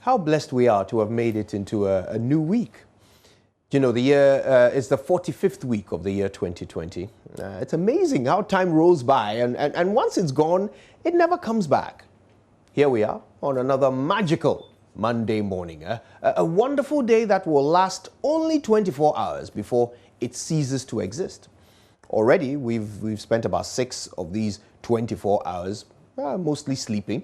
How blessed we are to have made it into a new week. You know, the year is the 45th week of the year 2020. It's amazing how time rolls by, and once it's gone, it never comes back. Here we are on another magical Monday morning, a wonderful day that will last only 24 hours before it ceases to exist. Already, we've spent about 6 of these 24 hours, mostly sleeping.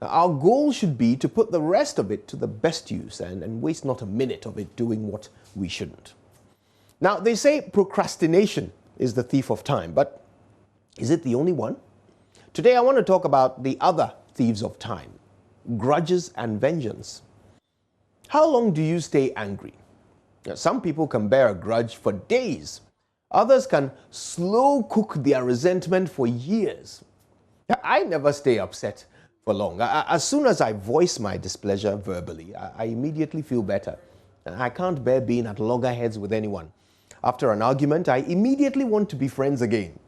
Our goal should be to put the rest of it to the best use and waste not a minute of it doing what we shouldn't. Now, they say procrastination is the thief of time, but is it the only one? Today, I want to talk about the other thieves of time, grudges and vengeance. How long do you stay angry? Now, some people can bear a grudge for days. Others can slow cook their resentment for years. I never stay upset for long. As soon as I voice my displeasure verbally, I immediately feel better. I can't bear being at loggerheads with anyone. After an argument, I immediately want to be friends again.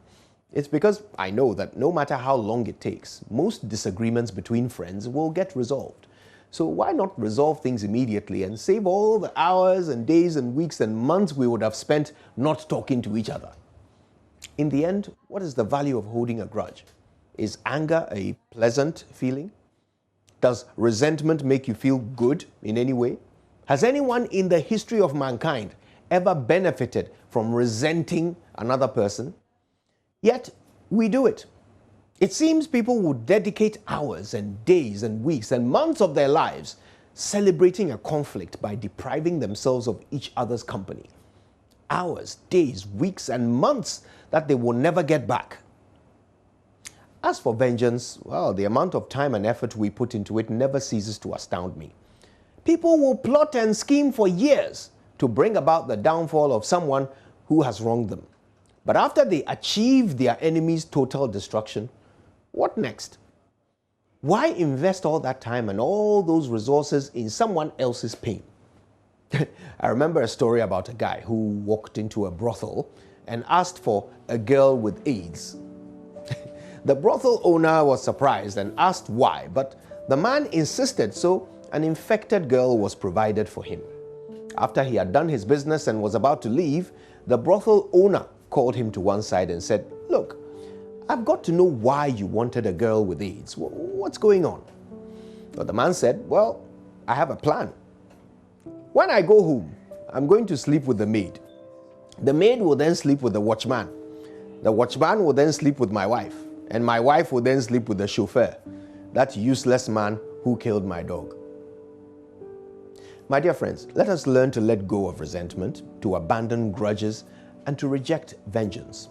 It's because I know that no matter how long it takes, most disagreements between friends will get resolved. So why not resolve things immediately and save all the hours and days and weeks and months we would have spent not talking to each other? In the end, what is the value of holding a grudge? Is anger a pleasant feeling? Does resentment make you feel good in any way? Has anyone in the history of mankind ever benefited from resenting another person? Yet, we do it. It seems people would dedicate hours and days and weeks and months of their lives celebrating a conflict by depriving themselves of each other's company. Hours, days, weeks, and months that they will never get back. As for vengeance, well, the amount of time and effort we put into it never ceases to astound me. People will plot and scheme for years to bring about the downfall of someone who has wronged them. But after they achieve their enemy's total destruction, what next? Why invest all that time and all those resources in someone else's pain? I remember a story about a guy who walked into a brothel and asked for a girl with AIDS. The brothel owner was surprised and asked why, but the man insisted, so an infected girl was provided for him. After he had done his business and was about to leave, the brothel owner called him to one side and said, "Look, I've got to know why you wanted a girl with AIDS. What's going on?" But the man said, "Well, I have a plan. When I go home, I'm going to sleep with the maid. The maid will then sleep with the watchman. The watchman will then sleep with my wife. And my wife will then sleep with the chauffeur, that useless man who killed my dog." My dear friends, let us learn to let go of resentment, to abandon grudges, and to reject vengeance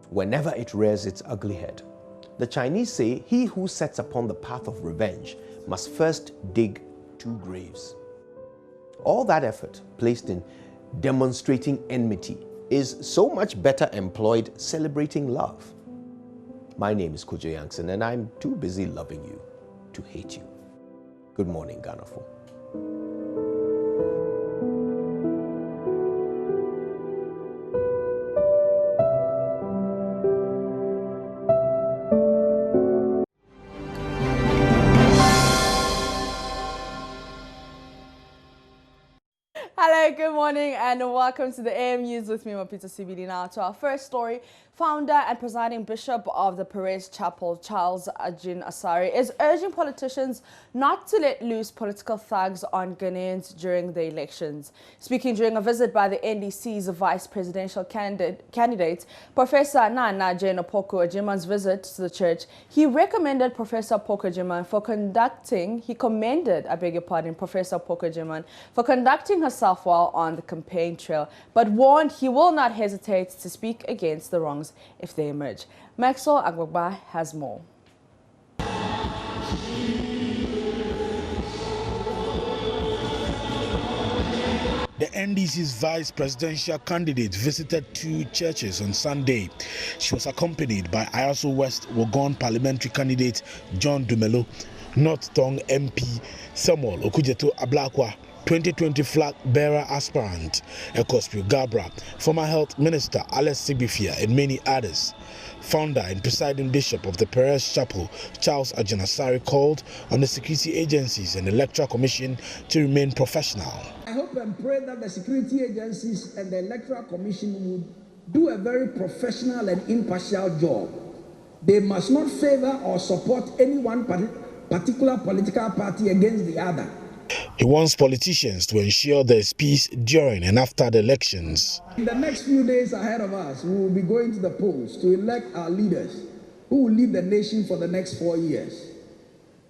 whenever it rears its ugly head. The Chinese say, "He who sets upon the path of revenge must first dig 2 graves." All that effort placed in demonstrating enmity is so much better employed celebrating love. My name is Kojo Yankson, and I'm too busy loving you to hate you. Good morning, Ghanafo. Hello, good morning, and welcome to the AM News with me, Mapita CBD. Now to our first story. Founder and presiding bishop of the Perez Chapel, Charles Ajin Asari, is urging politicians not to let loose political thugs on Ghanaians during the elections. Speaking during a visit by the NDC's vice presidential candidate, Professor Nana Jane Opoku Ajiman's visit to the church, he recommended Professor Opoku Ajiman for conducting, he commended, Professor Opoku Ajiman for conducting herself well on the campaign trail, but warned he will not hesitate to speak against the wrongs if they emerge. Maxwell Agbagba has more. The NDC's vice presidential candidate visited 2 churches on Sunday. She was accompanied by Ayaso West Wogon parliamentary candidate John Dumelo, North Tong MP Samuel Okujeto Ablakwa, 2020 flag bearer aspirant Ekospio Gabra, former health minister Alex Sibifia, and many others. Founder and presiding bishop of the Perez Chapel, Charles Ajinasari, called on the security agencies and the Electoral Commission to remain professional. I hope and pray that the security agencies and the Electoral Commission would do a very professional and impartial job. They must not favor or support any one particular political party against the other. He wants politicians to ensure there is peace during and after the elections. In the next few days ahead of us, we will be going to the polls to elect our leaders who will lead the nation for the next 4 years.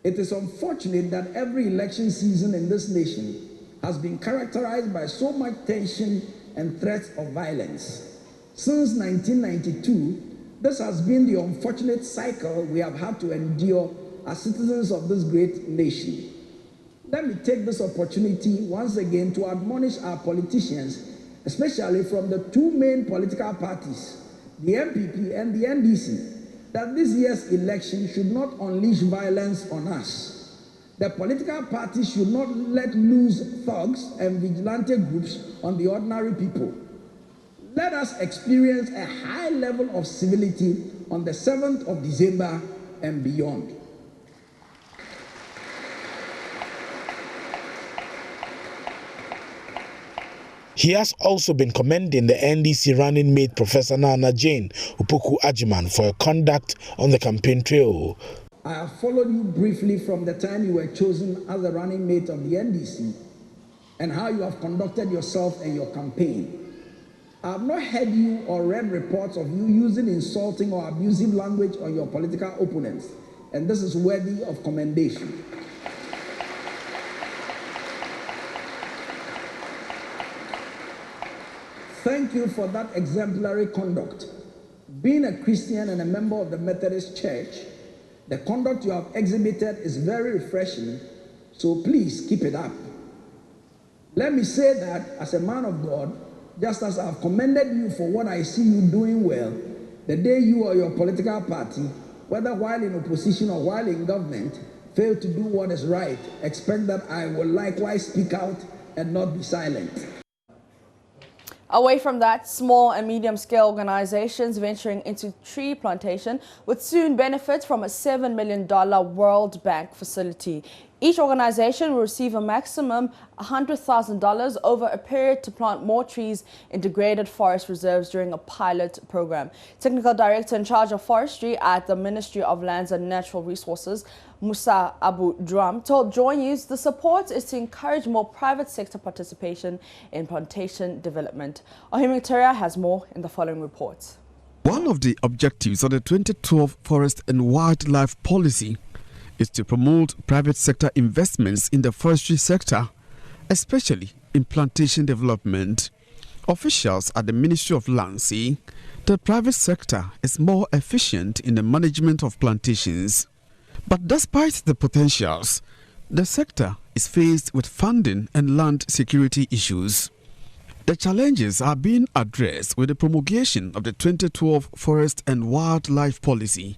It is unfortunate that every election season in this nation has been characterized by so much tension and threats of violence. Since 1992, this has been the unfortunate cycle we have had to endure as citizens of this great nation. Let me take this opportunity once again to admonish our politicians, especially from the two main political parties, the MPP and the NDC, that this year's election should not unleash violence on us. The political parties should not let loose thugs and vigilante groups on the ordinary people. Let us experience a high level of civility on the 7th of December and beyond. He has also been commending the NDC running mate Professor Nana Jane Upoku Ajiman for her conduct on the campaign trail. I have followed you briefly from the time you were chosen as the running mate of the NDC and how you have conducted yourself and your campaign. I have not heard you or read reports of you using insulting or abusive language on your political opponents, and this is worthy of commendation. Thank you for that exemplary conduct. Being a Christian and a member of the Methodist Church, the conduct you have exhibited is very refreshing, so please keep it up. Let me say that as a man of God, just as I have commended you for what I see you doing well, the day you or your political party, whether while in opposition or while in government, fail to do what is right, expect that I will likewise speak out and not be silent. Away from that, small and medium-scale organizations venturing into tree plantation would soon benefit from a $7 million World Bank facility. Each organization will receive a maximum $100,000 over a period to plant more trees in degraded forest reserves during a pilot program. Technical Director in charge of forestry at the Ministry of Lands and Natural Resources, Musa Abu Drum, told Joy News the support is to encourage more private sector participation in plantation development. Wameka has more in the following report. One of the objectives of the 2012 Forest and Wildlife Policy is to promote private sector investments in the forestry sector, especially in plantation development. Officials at the Ministry of Lands say the private sector is more efficient in the management of plantations. But despite the potentials, the sector is faced with funding and land security issues. The challenges are being addressed with the promulgation of the 2012 Forest and Wildlife Policy,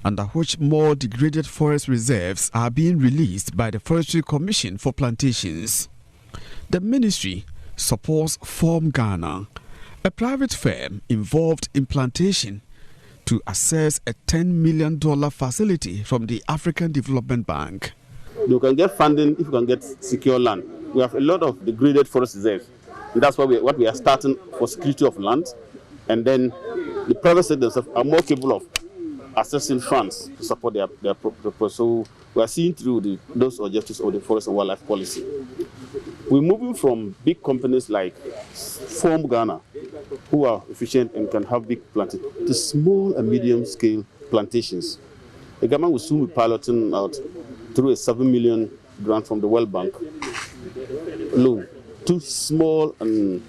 under which more degraded forest reserves are being released by the Forestry Commission for plantations. The ministry supports Form Ghana, a private firm involved in plantation, to access a $10 million facility from the African Development Bank. You can get funding if you can get secure land. We have a lot of degraded forest reserves. And that's what we are starting for security of land. And then the private sectors are more capable of accessing funds to support their purpose. So we are seeing through those objectives of the Forest and Wildlife Policy. We're moving from big companies like Form Ghana, who are efficient and can have big plantations, to small and medium-scale plantations. The government will soon be piloting out through a $7 million grant from the World Bank loan to small and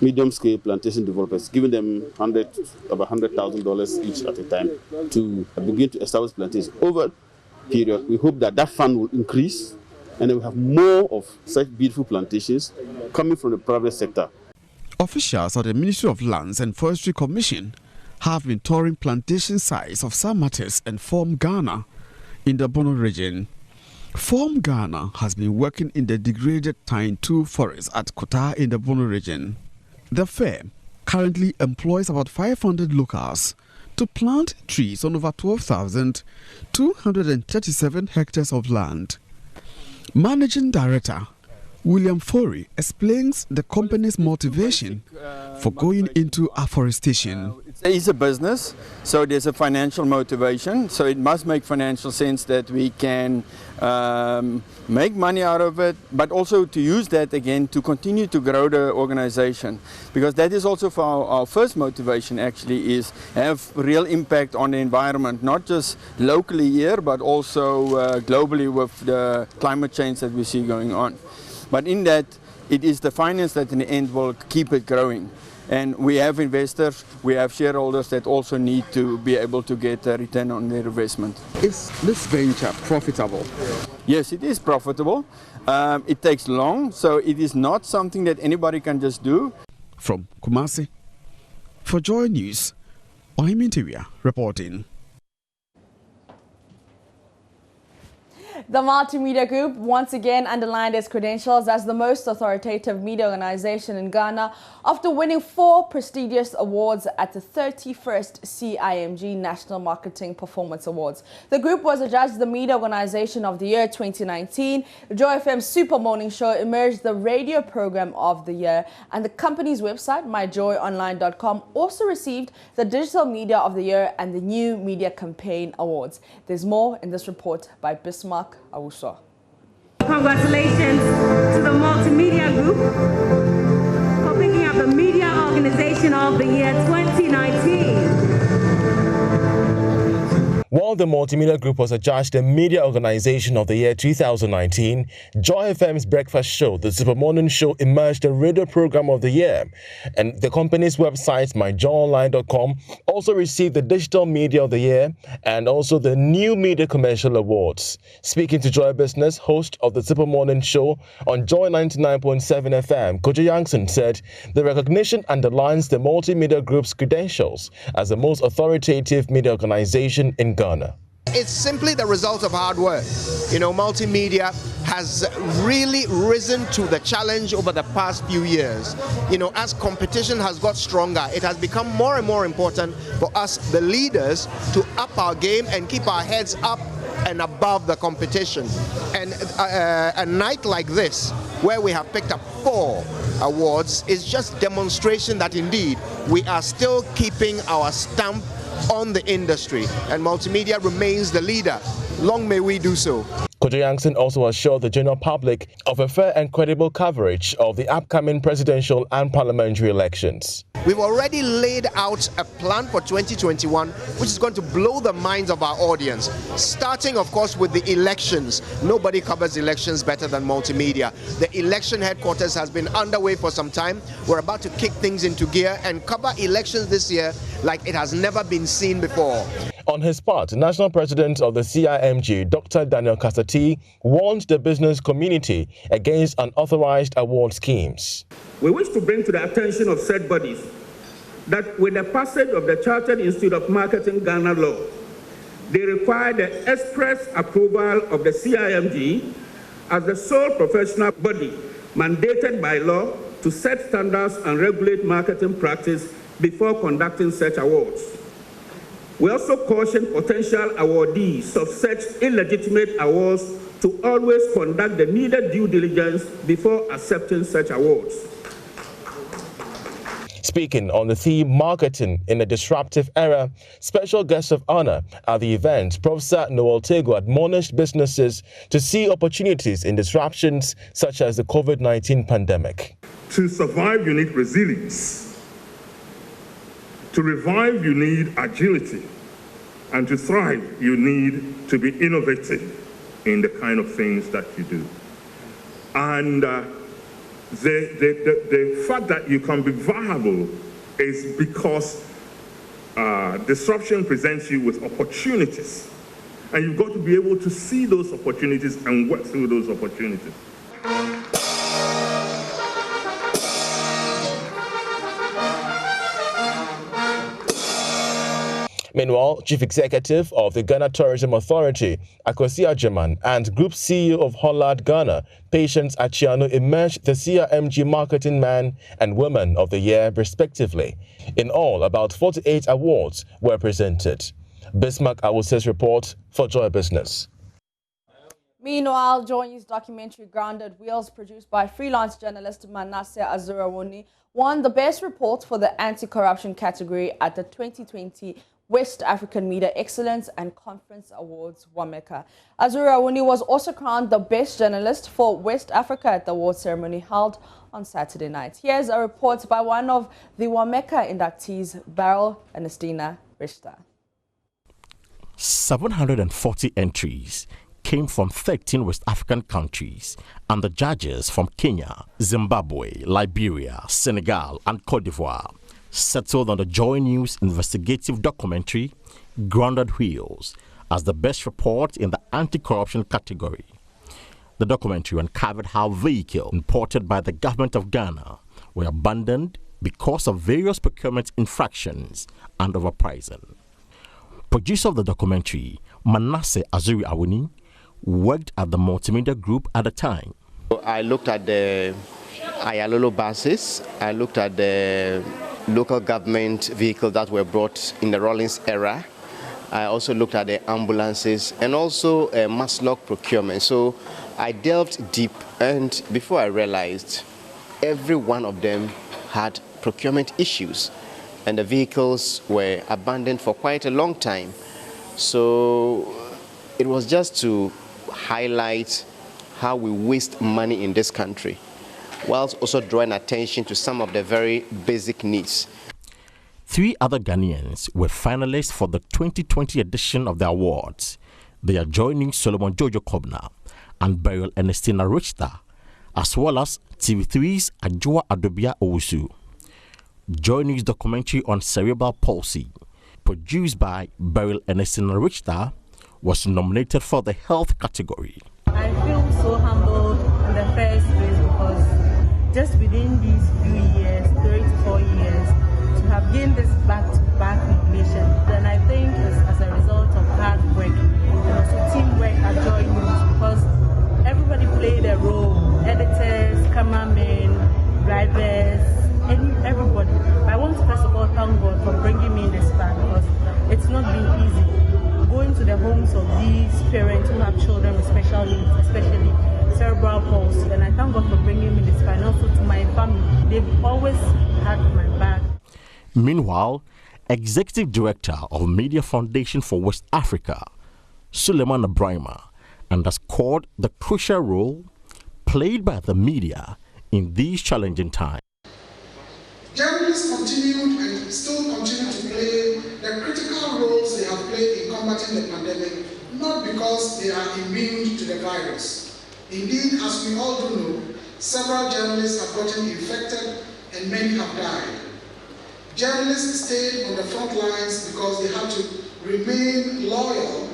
medium-scale plantation developers, giving them about $100,000 each at a time to begin to establish plantations. Over a period, we hope that that fund will increase, and then we have more of such beautiful plantations coming from the private sector. Officials of the Ministry of Lands and Forestry Commission have been touring plantation sites of some matters and Form Ghana in the Bono region. Form Ghana has been working in the degraded Tyne 2 forest at Kota in the Bono region. The firm currently employs about 500 locals to plant trees on over 12,237 hectares of land. Managing Director William Forey explains the company's motivation for going into afforestation. It's a business, so there's a financial motivation, so it must make financial sense that we can make money out of it, but also to use that again to continue to grow the organization, because that is also for our first motivation actually, is have real impact on the environment, not just locally here but also globally with the climate change that we see going on. But in that, it is the finance that in the end will keep it growing. And we have investors, we have shareholders that also need to be able to get a return on their investment. Is this venture profitable? Yes, it is profitable. It takes long, so it is not something that anybody can just do. From Kumasi, for Joy News, I'm Interior reporting. The Multimedia Group once again underlined its credentials as the most authoritative media organization in Ghana after winning 4 prestigious awards at the 31st CIMG National Marketing Performance Awards. The group was adjudged the Media Organization of the Year 2019. Joy FM's Super Morning Show emerged the Radio Program of the Year, and the company's website, myjoyonline.com, also received the Digital Media of the Year and the New Media Campaign Awards. There's more in this report by Bismarck Awuso. Congratulations to the Multimedia Group for picking up the Media Organization of the Year 2019. While the Multimedia Group was adjudged the Media Organization of the Year 2019, Joy FM's breakfast show, the Super Morning Show, emerged the Radio Program of the Year. And the company's website, myjoyonline.com, also received the Digital Media of the Year and also the New Media Commercial Awards. Speaking to Joy Business, host of the Super Morning Show on Joy 99.7 FM, Kojo Yankson said the recognition underlines the Multimedia Group's credentials as the most authoritative media organization in Ghana. It's simply the result of hard work. You know, multimedia has really risen to the challenge over the past few years. You know, as competition has got stronger, it has become more and more important for us, the leaders, to up our game and keep our heads up and above the competition. And a night like this, where we have picked up 4 awards, is just demonstration that indeed we are still keeping our stamp on the industry, and multimedia remains the leader. Long may we do so. Kojo Yankson also assured the general public of a fair and credible coverage of the upcoming presidential and parliamentary elections. We've already laid out a plan for 2021 which is going to blow the minds of our audience, starting of course with the elections. Nobody covers elections better than multimedia. The election headquarters has been underway for some time. We're about to kick things into gear and cover elections this year like it has never been seen before. On his part, National President of the CIMG, Dr. Daniel Kasati, warned the business community against unauthorized award schemes. We wish to bring to the attention of said bodies that with the passage of the Chartered Institute of Marketing Ghana law, they require the express approval of the CIMG as the sole professional body mandated by law to set standards and regulate marketing practice before conducting such awards. We also caution potential awardees of such illegitimate awards to always conduct the needed due diligence before accepting such awards. Speaking on the theme Marketing in a Disruptive Era, special guest of honor at the event, Professor Noel Tego, admonished businesses to see opportunities in disruptions such as the COVID-19 pandemic. To survive, you need resilience. To revive, you need agility. And to thrive, you need to be innovative in the kind of things that you do. And the fact that you can be viable is because disruption presents you with opportunities. And you've got to be able to see those opportunities and work through those opportunities. Meanwhile, Chief Executive of the Ghana Tourism Authority, Akwasi Agyemang, and Group CEO of Hollard Ghana, Patience Achiano, emerged the CRMG Marketing Man and Woman of the Year, respectively. In all, about 48 awards were presented. Bismarck Awuse's report for Joy Business. Meanwhile, Joy News documentary Grounded Wheels, produced by freelance journalist Manasseh Azurawuni, won the Best Report for the Anti-Corruption category at the 2020 West African Media Excellence and Conference Awards, Wameka. Azurawuni was also crowned the Best Journalist for West Africa at the award ceremony held on Saturday night. Here's a report by one of the Wameka inductees, Beryl Ernestina Richter. 740 entries came from 13 West African countries, and the judges from Kenya, Zimbabwe, Liberia, Senegal, and Cote d'Ivoire settled on the Joy News investigative documentary Grounded Wheels as the best report in the anti-corruption category. The documentary uncovered how vehicles imported by the government of Ghana were abandoned because of various procurement infractions and overpricing. Producer of the documentary, Manasseh Azurawuni, worked at the multimedia group at the time. I looked at the Ayalolo buses, I looked at the local government vehicles that were brought in the Rawlings era. I also looked at the ambulances and also mass log procurement. So I delved deep, and before I realized, every one of them had procurement issues, and the vehicles were abandoned for quite a long time. So it was just to highlight how we waste money in this country, whilst also drawing attention to some of the very basic needs. 3 other Ghanaians were finalists for the 2020 edition of the awards. They are joining Solomon Jojo Kobna and Beryl Ernestina Richter, as well as TV3's Adjoa Adobia Owusu. Joy News documentary on cerebral palsy, produced by Beryl Ernestina Richter, was nominated for the health category. I feel so humbled in the first place because just within these few years, 3 to 4 years, to have gained this back-to-back nomination, then I think it's as a result of hard work and also teamwork at Joy News, because everybody played a role: editors, cameramen, drivers, everybody. I want to first of all thank God for bringing me this far, because it's not been easy going to the homes of these parents who have children with special needs, especially cerebral palsy. And I thank God for bringing me this far, and also to my family. They've always had my back. Meanwhile, Executive Director of Media Foundation for West Africa, Suleiman Abrahima, underscored the crucial role played by the media in these challenging times. Journalists continued and still continue to play the critical roles they have played in combating the pandemic, not because they are immune to the virus. Indeed, as we all do know, several journalists have gotten infected and many have died. Journalists stayed on the front lines because they had to remain loyal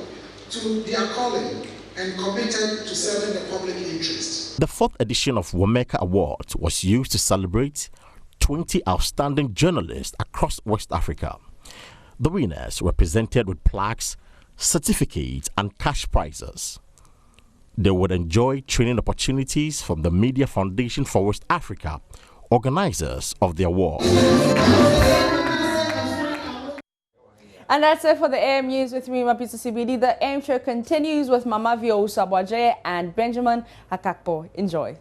to their calling and committed to serving the public interest. The 4th edition of Wameka Awards was used to celebrate 20 outstanding journalists across West Africa. The winners were presented with plaques, certificates, and cash prizes. They would enjoy training opportunities from the Media Foundation for West Africa, organizers of the award. And that's it for the AM News with me, Mapisa CBD. The AM show continues with Mama Vio Usabwaje and Benjamin Hakakpo. Enjoy.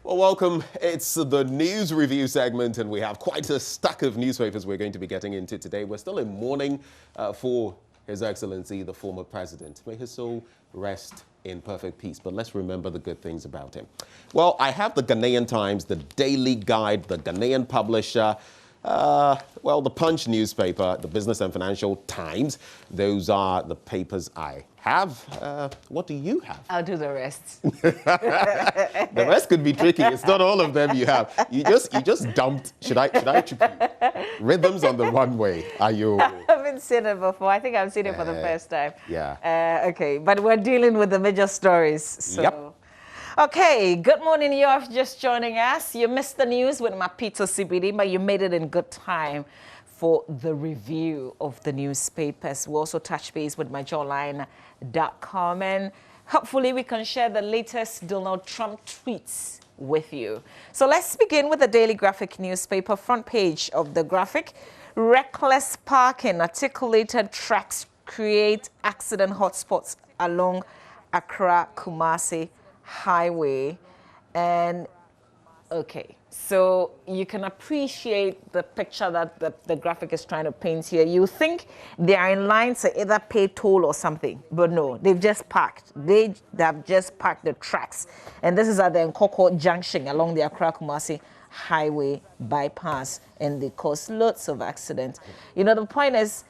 Well, welcome. It's the news review segment, and we have quite a stack of newspapers we're going to be getting into today. We're still in mourning for His Excellency, the former president. May his soul rest in perfect peace, but let's remember the good things about him. Well, I have the Ghanaian Times, the Daily Guide, the Ghanaian Publisher, Well, the Punch newspaper, the Business and Financial Times, those are the papers I have. What do you have? I'll do the rest. The rest could be tricky. It's not all of them you have. You just dumped. Should I trick you? Rhythms on the Runway. Are you? I haven't seen it before. I think I've seen it for the first time. Yeah. Okay, but we're dealing with the major stories. So. Yep. Okay, good morning. You're just joining us. You missed the news with Mapito CBD, but you made it in good time for the review of the newspapers. We also touch base with myjawline.com, and hopefully we can share the latest Donald Trump tweets with you. So let's begin with the Daily Graphic newspaper. Front page of the Graphic: reckless parking, articulated tracks create accident hotspots along Accra-Kumasi Highway. And okay, so you can appreciate the picture that the Graphic is trying to paint here. You think they are in line to either pay toll or something, but no, they've just parked. They have just parked the tracks, and this is at the Nkoko Junction along the Accra-Kumasi Highway bypass, and they cause lots of accidents. You know, the point is,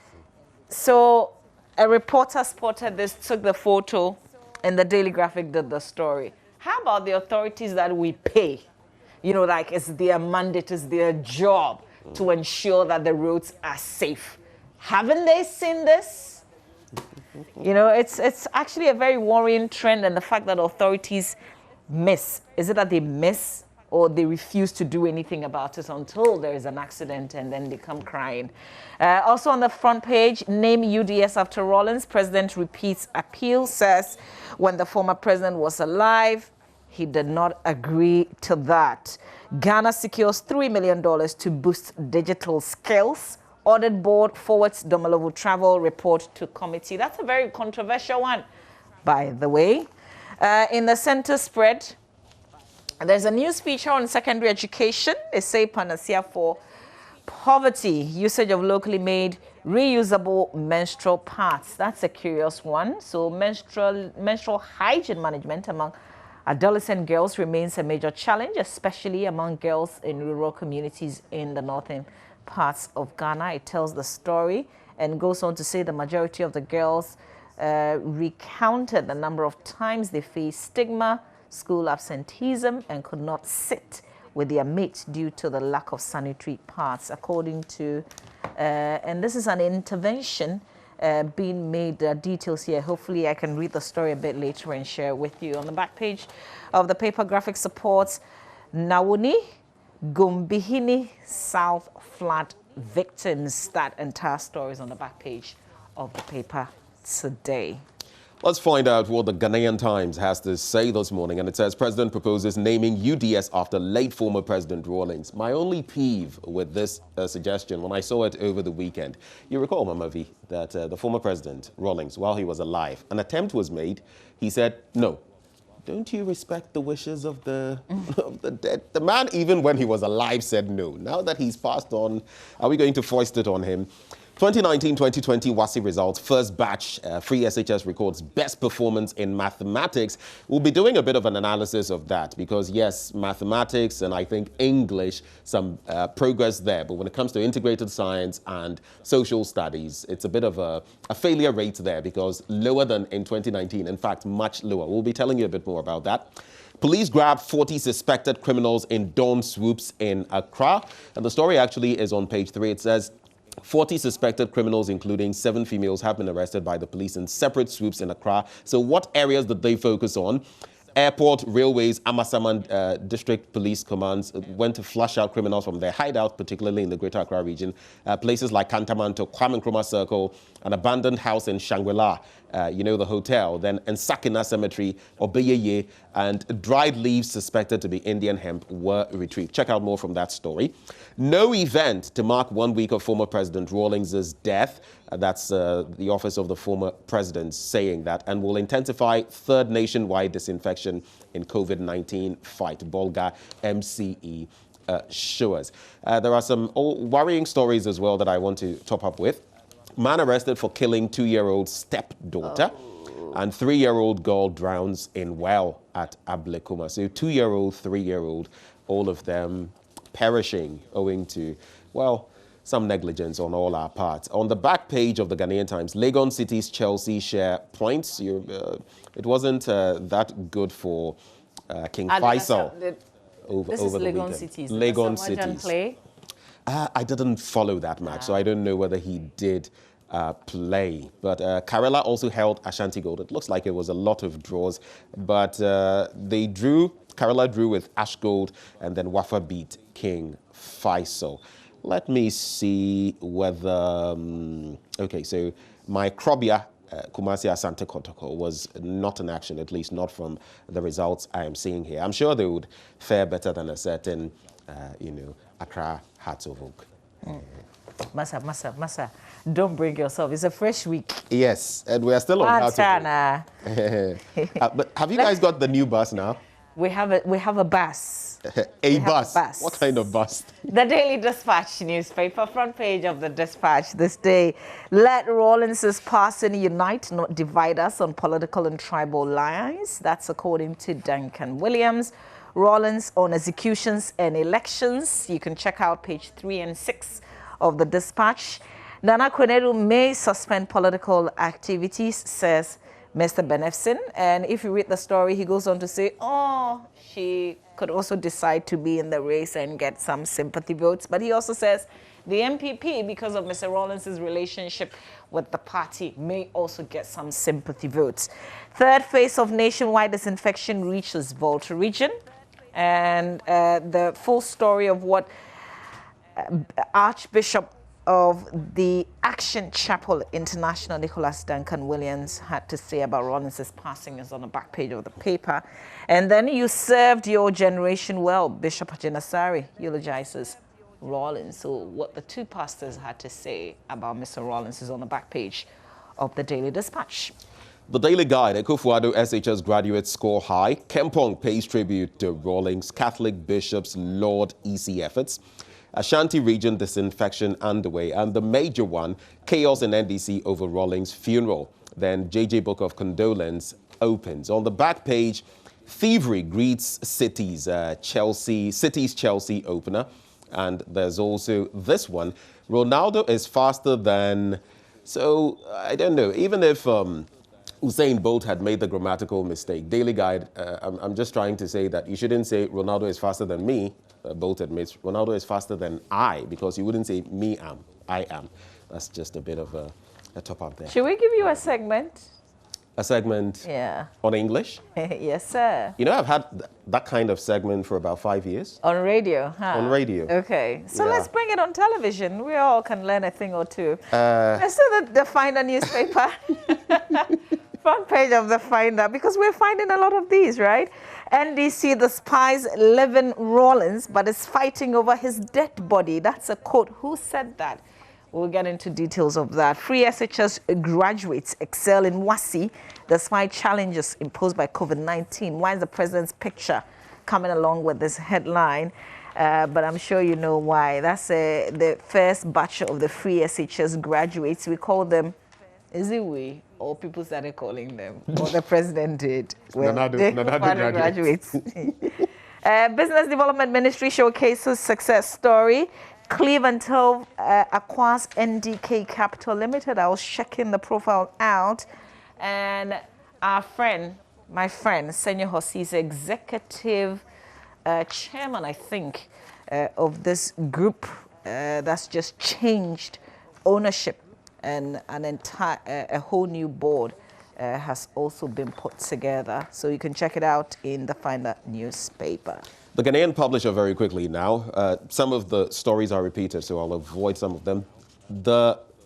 so a reporter spotted this, took the photo, and the Daily Graphic did the story. How about the authorities that we pay? You know, like it's their mandate, it's their job to ensure that the roads are safe. Haven't they seen this? You know, it's actually a very worrying trend, and the fact that authorities miss. Is it that they miss, or they refuse to do anything about it until there is an accident and then they come crying? Also on the front page, name UDS after Rawlings. President repeats appeal, says when the former president was alive, he did not agree to that. Ghana secures $3 million to boost digital skills. Audit board forwards Domalovu travel report to committee. That's a very controversial one, by the way. In the center spread, there's a news feature on secondary education. They say panacea for poverty, usage of locally made reusable menstrual pads. That's a curious one. So menstrual hygiene management among adolescent girls remains a major challenge, especially among girls in rural communities in the northern parts of Ghana. It tells the story and goes on to say the majority of the girls recounted the number of times they faced stigma, school absenteeism, and could not sit with their mates due to the lack of sanitary pads, according to, and this is an intervention being made. Details here. Hopefully I can read the story a bit later and share it with you. On the back page of the paper, Graphic supports Nawuni Gumbihini South flood victims. That entire story is on the back page of the paper today. Let's find out what the Ghanaian Times has to say this morning. And it says, President proposes naming UDS after late former President Rawlings. My only peeve with this suggestion, when I saw it over the weekend, you recall, Mama V, that the former President Rawlings, while he was alive, an attempt was made. He said, no. Don't you respect the wishes of the dead? The man, even when he was alive, said no. Now that he's passed on, are we going to foist it on him? 2019-2020 WASSCE results, first batch, Free SHS records best performance in mathematics. We'll be doing a bit of an analysis of that because, yes, mathematics and I think English, some progress there. But when it comes to integrated science and social studies, it's a bit of a failure rate there because lower than in 2019, in fact, much lower. We'll be telling you a bit more about that. Police grab 40 suspected criminals in dawn swoops in Accra. And the story actually is on page 3. It says, 40 suspected criminals, including 7 females, have been arrested by the police in separate swoops in Accra. So what areas did they focus on? Airport, railways, Amasaman District Police Commands went to flush out criminals from their hideout, particularly in the Greater Accra region. Places like Kantamanto, Kwame Nkrumah Circle, an abandoned house in Shangri-La, you know, the hotel, then Nsakina Cemetery, Obeyeye, and dried leaves suspected to be Indian hemp were retrieved. Check out more from that story. No event to mark 1 week of former President Rawlings' death. That's the office of the former president saying that, and will intensify third nationwide disinfection in COVID-19 fight. Bolga MCE assures. There are some worrying stories as well that I want to top up with. Man arrested for killing 2-year-old stepdaughter, and 3-year-old girl drowns in well at Ablekuma. So 2-year-old, 3-year-old, all of them perishing owing to well, some negligence on all our parts. On the back page of the Ghanaian Times, Legon City's Chelsea share points. It wasn't that good for King Faisal over the Legon weekend. Cities. Legon Cities. Play? I didn't follow that match, so I don't know whether he did play. But Karela also held Ashanti Gold. It looks like it was a lot of draws, but they drew. Karela drew with Ash Gold, and then Wafa beat King Faisal. Let me see whether... okay, so my Krobia Kumasi Asante Kotoko was not in action, at least not from the results I am seeing here. I'm sure they would fare better than a certain, Accra Hearts of Oak. Massa, don't break yourself. It's a fresh week. Yes, and we are still on Hearts of Oak. But have you guys got the new bus now? We have a bus. A bus? What kind of bus? The Daily Dispatch newspaper, front page of the Dispatch this day. Let Rawlings' passing unite, not divide us on political and tribal lines. That's according to Duncan Williams. Rawlings on executions and elections. You can check out page 3 and 6 of the Dispatch. Nana Kwenedu may suspend political activities, says Mr. Benefsin. And if you read the story, he goes on to say, she could also decide to be in the race and get some sympathy votes. But he also says the MPP, because of Mr. Rawlings' relationship with the party, may also get some sympathy votes. Third phase of nationwide disinfection reaches Volta region. And the full story of what Archbishop of the Action Chapel International, Nicholas Duncan Williams, had to say about Rawlings' passing is on the back page of the paper. And then you served your generation well, Bishop Ajinasari eulogizes Rawlings. So what the two pastors had to say about Mr. Rawlings is on the back page of the Daily Dispatch. The Daily Guide, Ekufuado SHS graduates score high. Kempong pays tribute to Rawlings. Catholic bishops laud EC efforts. Ashanti region disinfection underway. And the major one, chaos in NDC over Rawlings' funeral. Then JJ Book of Condolence opens. On the back page, thievery greets City's Chelsea opener. And there's also this one. Ronaldo is faster than... So, I don't know. Even if... Usain Bolt had made the grammatical mistake. Daily Guide, I'm just trying to say that you shouldn't say Ronaldo is faster than me. Bolt admits Ronaldo is faster than I, because you wouldn't say me am, I am. That's just a bit of a top up there. Should we give you a segment? A segment on English? Yes, sir. You know, I've had that kind of segment for about 5 years. On radio, huh? On radio. Okay. So let's bring it on television. We all can learn a thing or two. Let's do the Finder newspaper. Front page of the Finder, because we're finding a lot of these, right? NDC, the spies living Rawlings, but is fighting over his dead body. That's a quote. Who said that? We'll get into details of that. Free SHS graduates excel in WASI despite challenges imposed by COVID-19. Why is the president's picture coming along with this headline? But I'm sure you know why. That's the first batch of the Free SHS graduates. We call them, is it we? Or people started calling them, or the president did. Well, Nanado graduates. Business Development Ministry showcases success story. Cleveland Hill acquires NDK Capital Limited. I was checking the profile out. And our friend, my friend, Senyor Hossi, is executive chairman, I think, of this group that's just changed ownership. And a whole new board has also been put together. So you can check it out in the Finder newspaper. The Ghanaian Publisher, very quickly now. Some of the stories are repeated, so I'll avoid some of them.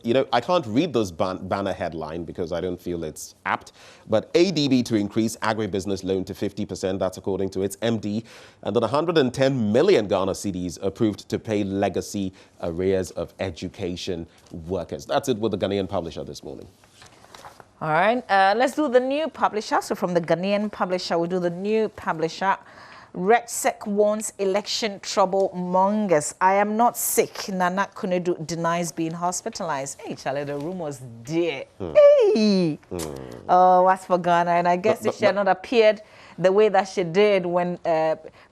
I can't read this banner headline because I don't feel it's apt, but ADB to increase agribusiness loan to 50%, that's according to its MD, and then 110 million Ghana cedis approved to pay legacy arrears of education workers. That's it with the Ghanaian Publisher this morning. All right, let's do the new publisher. So from the Ghanaian Publisher, we do the new publisher. RedSec warns election trouble mongers. I am not sick. Nana Kunedu denies being hospitalized. Hey, Charlie, the room was dear. Hey! Oh, what's for Ghana? And I guess if she had not appeared the way that she did when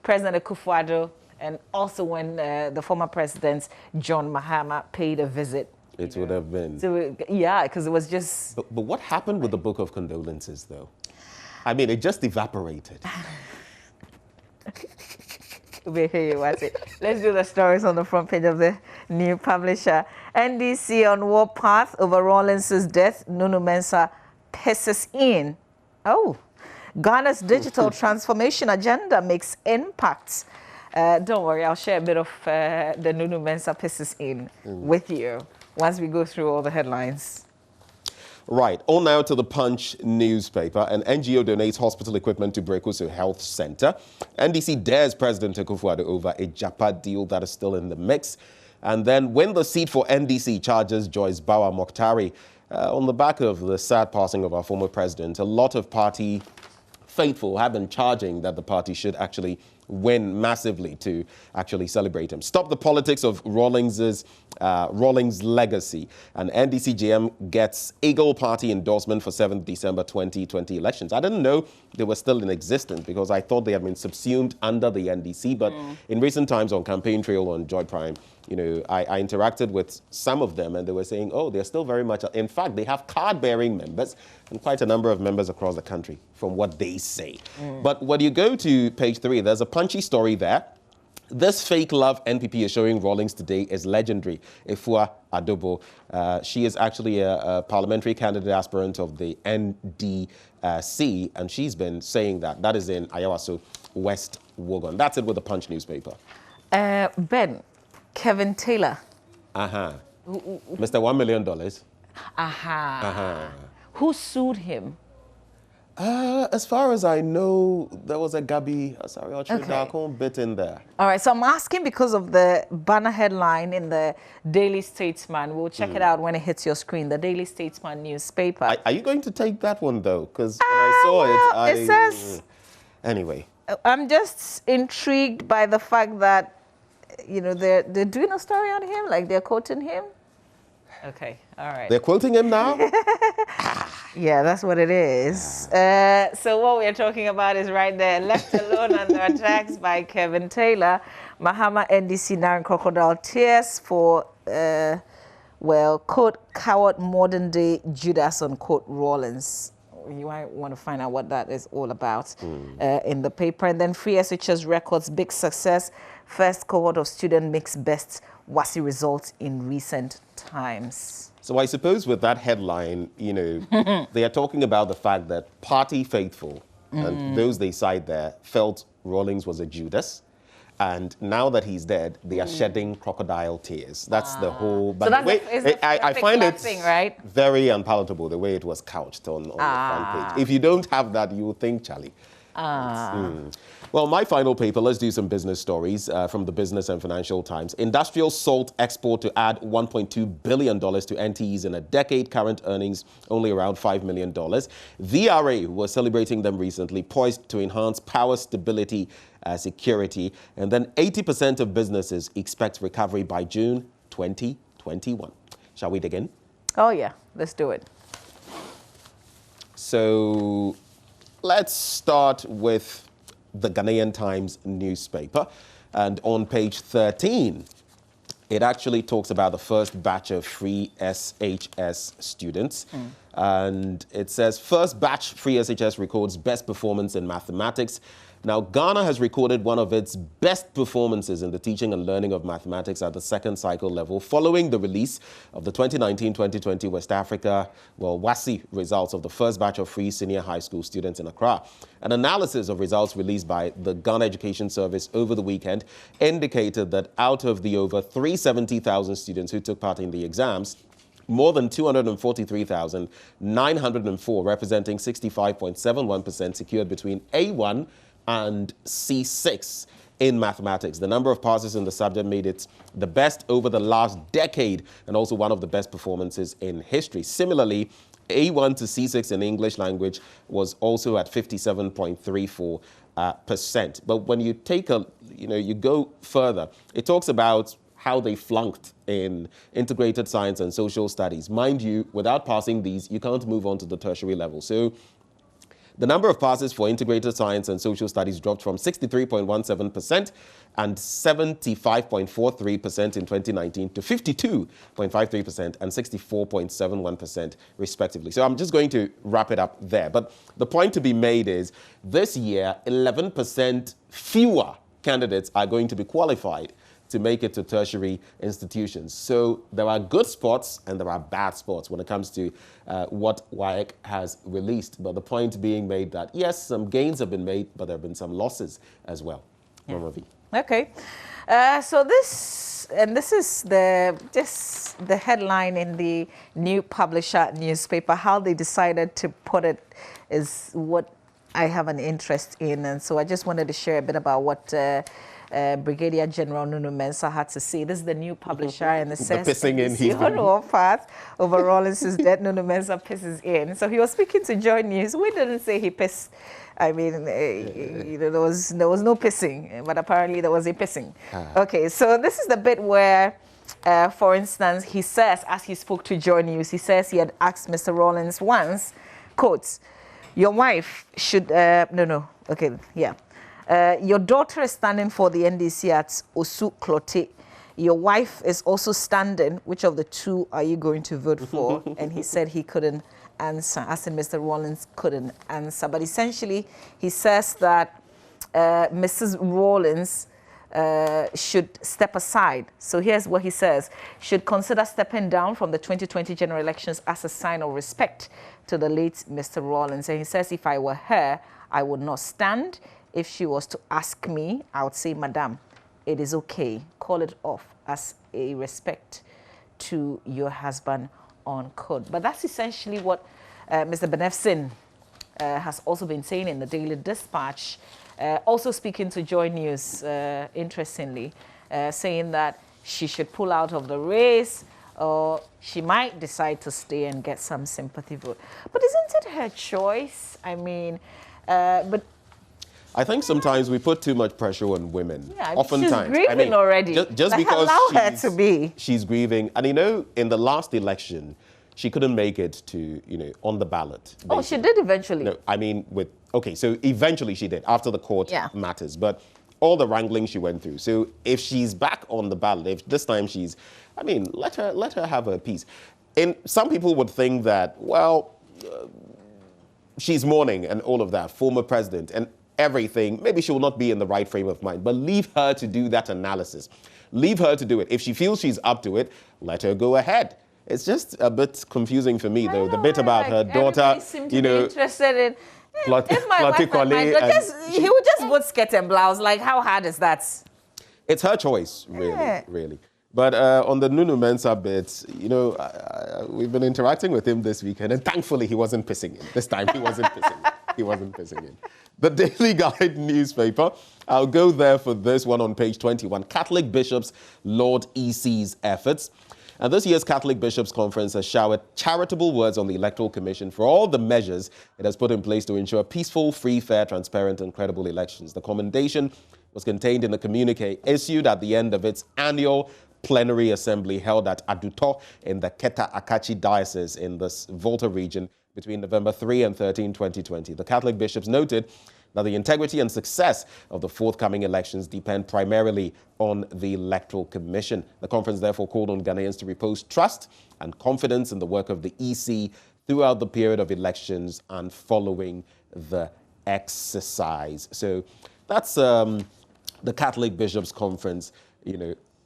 President Akufo-Addo and also when the former president, John Mahama, paid a visit. It would have been. So, yeah, because it was just... But what happened with the book of condolences, though? I mean, it just evaporated. Let's do the stories on the front page of the new publisher. NDC on warpath over Rawlings' death. Nunu Mensah pisses in. Oh, Ghana's digital transformation agenda makes impacts. Don't worry, I'll share a bit of the Nunu Mensah pisses in with you once we go through all the headlines. Right, on now to the Punch newspaper. An NGO donates hospital equipment to Brekusu Health Center. NDC dares President Akufo-Addo over a JAPA deal that is still in the mix. And then win the seat for NDC charges Joyce Bawa Mokhtari. On the back of the sad passing of our former president, a lot of party faithful have been charging that the party should actually win massively to actually celebrate him. Stop the politics of Rawlings' legacy. And NDC GM gets Eagle Party endorsement for 7th December 2020 elections. I didn't know they were still in existence because I thought they had been subsumed under the NDC. But in recent times on Campaign Trail on Joy Prime, you know, I interacted with some of them and they were saying, oh, they're still very much, in fact, they have card-bearing members and quite a number of members across the country from what they say. But when you go to page 3, there's a punchy story there. This fake love NPP is showing Rawlings today is legendary. Efua Adobo, she is actually a parliamentary candidate aspirant of the NDC, and she's been saying that. That is in Ayawaso, West Wuogon. That's it with the Punch newspaper. Ben, Kevin Taylor. Mr. $1 million. Who sued him? As far as I know, there was a Gabi, bit in there. All right, so I'm asking because of the banner headline in the Daily Statesman. We'll check it out when it hits your screen, the Daily Statesman newspaper. Are you going to take that one, though? Because when I saw it, it says... Anyway. I'm just intrigued by the fact that, you know, they're doing a story on him, like they're quoting him. Okay, all right. They're quoting him now? Yeah, that's what it is. So what we're talking about is right there. Left alone under attacks by Kevin Taylor. Mahama NDC now in crocodile tears for, well, quote, coward modern day Judas, unquote, Rawlings. You might want to find out what that is all about in the paper. And then Free SHS records big success. First cohort of student makes best WASSCE results in recent times. So I suppose with that headline, you know, they are talking about the fact that party faithful and those they cite there felt Rawlings was a Judas. And now that he's dead, they are shedding crocodile tears. That's the whole... But so I find it thing, right? very unpalatable, the way it was couched on the front page. If you don't have that, you will think, Charlie. Well, my final paper, let's do some business stories from the Business and Financial Times. Industrial salt export to add $1.2 billion to NTEs in a decade. Current earnings only around $5 million. VRA was celebrating them recently, poised to enhance power stability, security. And then 80% of businesses expect recovery by June 2021. Shall we dig in? Oh, yeah. Let's do it. So let's start with the Ghanaian Times newspaper. And on page 13, it actually talks about the first batch of free SHS students. And it says, first batch free SHS records best performance in mathematics. Now, Ghana has recorded one of its best performances in the teaching and learning of mathematics at the second cycle level following the release of the 2019-2020 West Africa, WASSCE results of the first batch of free senior high school students in Accra. An analysis of results released by the Ghana Education Service over the weekend indicated that out of the over 370,000 students who took part in the exams, more than 243,904, representing 65.71%, secured between A1 and C6 in mathematics. The number of passes in the subject made it the best over the last decade and also one of the best performances in history. Similarly, A1 to C6 in English language was also at 57.34%. But when you take you go further, it talks about how they flunked in integrated science and social studies. Mind you, without passing these, you can't move on to the tertiary level. So The number of passes for integrated science and social studies dropped from 63.17% and 75.43% in 2019 to 52.53% and 64.71% respectively. So I'm just going to wrap it up there. But the point to be made is this year, 11% fewer candidates are going to be qualified to make it to tertiary institutions. So there are good spots and there are bad spots when it comes to what WAEC has released. But the point being made that, yes, some gains have been made, but there have been some losses as well. Yeah. Mama V. Okay. So this is the headline in the New Publisher newspaper. How they decided to put it is what I have an interest in. And so I just wanted to share a bit about what Brigadier General Nunu Mensah had to say. This is the New Publisher, and it says pissing in he's on all parts over Rawlings is dead. Nunu Mensah pisses in. So he was speaking to Joy News. We didn't say he pissed. I mean, you know, there was no pissing, but apparently there was a pissing. Okay, so this is the bit where, for instance, he says, as he spoke to Joy News, he says he had asked Mr. Rawlings once, quotes, your wife should, your daughter is standing for the NDC at Osu Klote. Your wife is also standing. Which of the two are you going to vote for? And he said he couldn't answer, as in Mr. Rawlings couldn't answer. But essentially, he says that Mrs. Rawlings should step aside. So here's what he says. Should consider stepping down from the 2020 general elections as a sign of respect to the late Mr. Rawlings. And he says, if I were her, I would not stand. If she was to ask me, I would say, Madam, it is okay. Call it off as a respect to your husband on code. But that's essentially what Mr. Benefsin has also been saying in the Daily Dispatch, also speaking to Joy News, interestingly, saying that she should pull out of the race or she might decide to stay and get some sympathy vote. But isn't it her choice? I mean, but I think sometimes we put too much pressure on women. Yeah, oftentimes. She's grieving already. Just because allow her to be. She's grieving. And you know, in the last election, she couldn't make it to, on the ballot. Basically. Oh, she did eventually. No, I mean, so eventually she did, after the court matters. But all the wrangling she went through. So if she's back on the ballot, if this time let her have her peace. And some people would think that, well, she's mourning and all of that, former president, and everything, maybe she will not be in the right frame of mind, but leave her to do that analysis. Leave her to do it. If she feels she's up to it, let her go ahead. It's just a bit confusing for me, though. The bit about her daughter, interested in. If my wife had he would just vote skirt and blouse. Like, how hard is that? It's her choice, really. But on the Nunu Mensah bit, we've been interacting with him this weekend, and thankfully he wasn't pissing in. This time he wasn't pissing in. He wasn't pissing in. The Daily Guide newspaper, I'll go there for this one on page 21. Catholic bishops laud EC's efforts. And this year's Catholic Bishops' Conference has showered charitable words on the Electoral Commission for all the measures it has put in place to ensure peaceful, free, fair, transparent, and credible elections. The commendation was contained in the communique issued at the end of its annual plenary assembly held at Aduto in the Keta Akachi Diocese in the Volta region between November 3 and 13, 2020. The Catholic bishops noted that the integrity and success of the forthcoming elections depend primarily on the Electoral Commission. The conference therefore called on Ghanaians to repose trust and confidence in the work of the EC throughout the period of elections and following the exercise. So that's the Catholic Bishops' Conference,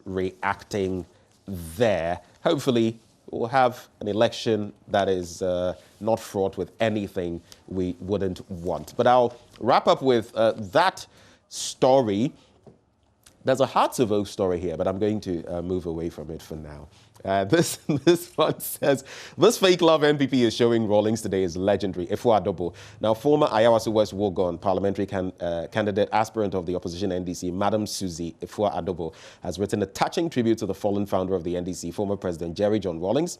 reacting there. Hopefully, we'll have an election that is not fraught with anything we wouldn't want. But I'll wrap up with that story. There's a Hearts of Oak story here, but I'm going to move away from it for now. This one says, this fake love NPP is showing Rawlings today is legendary. Ifua Adobo. Now, former Ayawaso West Wogon parliamentary candidate aspirant of the opposition NDC, Madam Susie Ifua Adobo, has written a touching tribute to the fallen founder of the NDC, former President Jerry John Rawlings.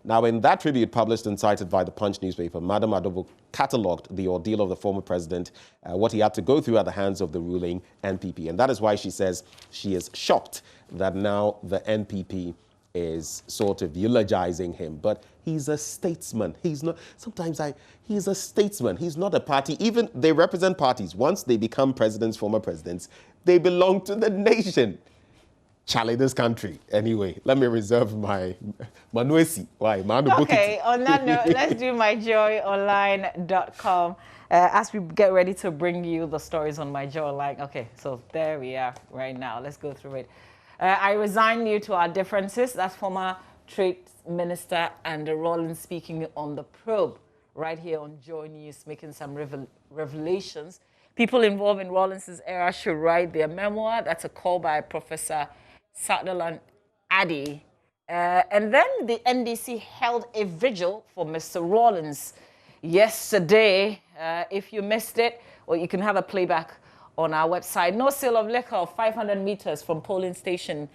Now, in that tribute published and cited by the Punch newspaper, Madam Adobo catalogued the ordeal of the former president, what he had to go through at the hands of the ruling NPP. And that is why she says she is shocked that now the NPP is sort of eulogizing him, but he's a statesman. He's not, he's a statesman. He's not a party. Even they represent parties. Once they become presidents, former presidents, they belong to the nation. Charlie, this country. Anyway, let me reserve my Manuesi. Why? Okay, on that note, let's do myjoyonline.com as we get ready to bring you the stories on My Joy Online. Okay, so there we are right now. Let's go through it. I resign you to our differences. That's former Trade Minister and Rawlings speaking on The Probe right here on Joy News, making some revelations. People involved in Rawlings' era should write their memoir. That's a call by Professor Sutherland Addy. And then the NDC held a vigil for Mr. Rawlings yesterday. If you missed it, or you can have a playback on our website. No sale of liquor of 500 meters from polling station.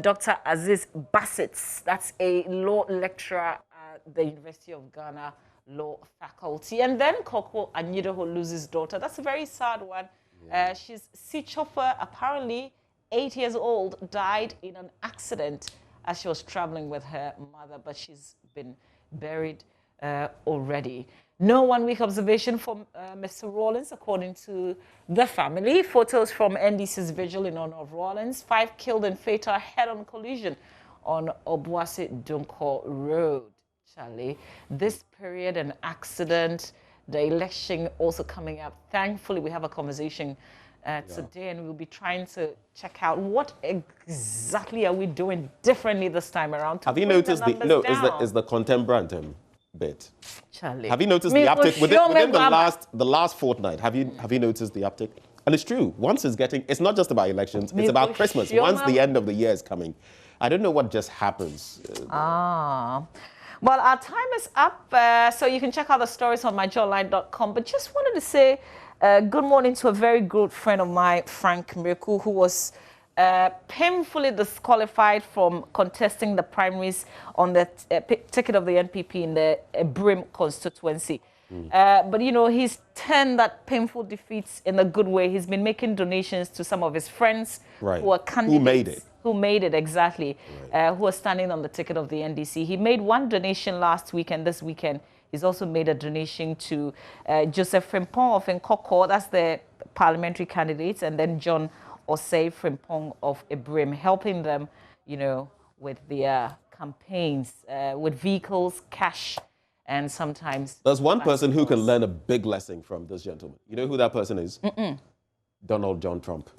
Dr. Aziz Bassett, that's a law lecturer at the University of Ghana Law Faculty. And then Koko Anyidoho loses daughter. That's a very sad one. Yeah. She's sea chopper, apparently 8 years old, died in an accident as she was traveling with her mother, but she's been buried already. No 1 week observation from Mr. Rawlings, according to the family. Photos from NDC's vigil in honor of Rawlings. 5 killed in fatal head-on collision on Obuasi Dunko Road. Charlie, this period, an accident, the election also coming up. Thankfully, we have a conversation today, and we'll be trying to check out what exactly are we doing differently this time around. Have you noticed is the contemporary bit? Charlie, have you noticed the uptick within the last fortnight? Have you noticed the uptick? And it's true. Once it's not just about elections. It's about Christmas. Once the end of the year is coming, I don't know what just happens. Well, our time is up, so you can check out the stories on myjoyonline.com. But just wanted to say good morning to a very good friend of mine, Frank Miracle, who was painfully disqualified from contesting the primaries on the ticket of the NPP in the Brim constituency. But, you know, he's turned that painful defeats in a good way. He's been making donations to some of his friends who are candidates. Who made it? Who made it, exactly, who are standing on the ticket of the NDC. He made one donation last week, and this weekend he's also made a donation to Joseph Frimpong of Nkoko, that's the parliamentary candidates, and then John Osei Frimpong of Ibrim, helping them, you know, with their campaigns, with vehicles, cash, and sometimes... There's one person who can learn a big lesson from this gentleman. You know who that person is? Donald John Trump.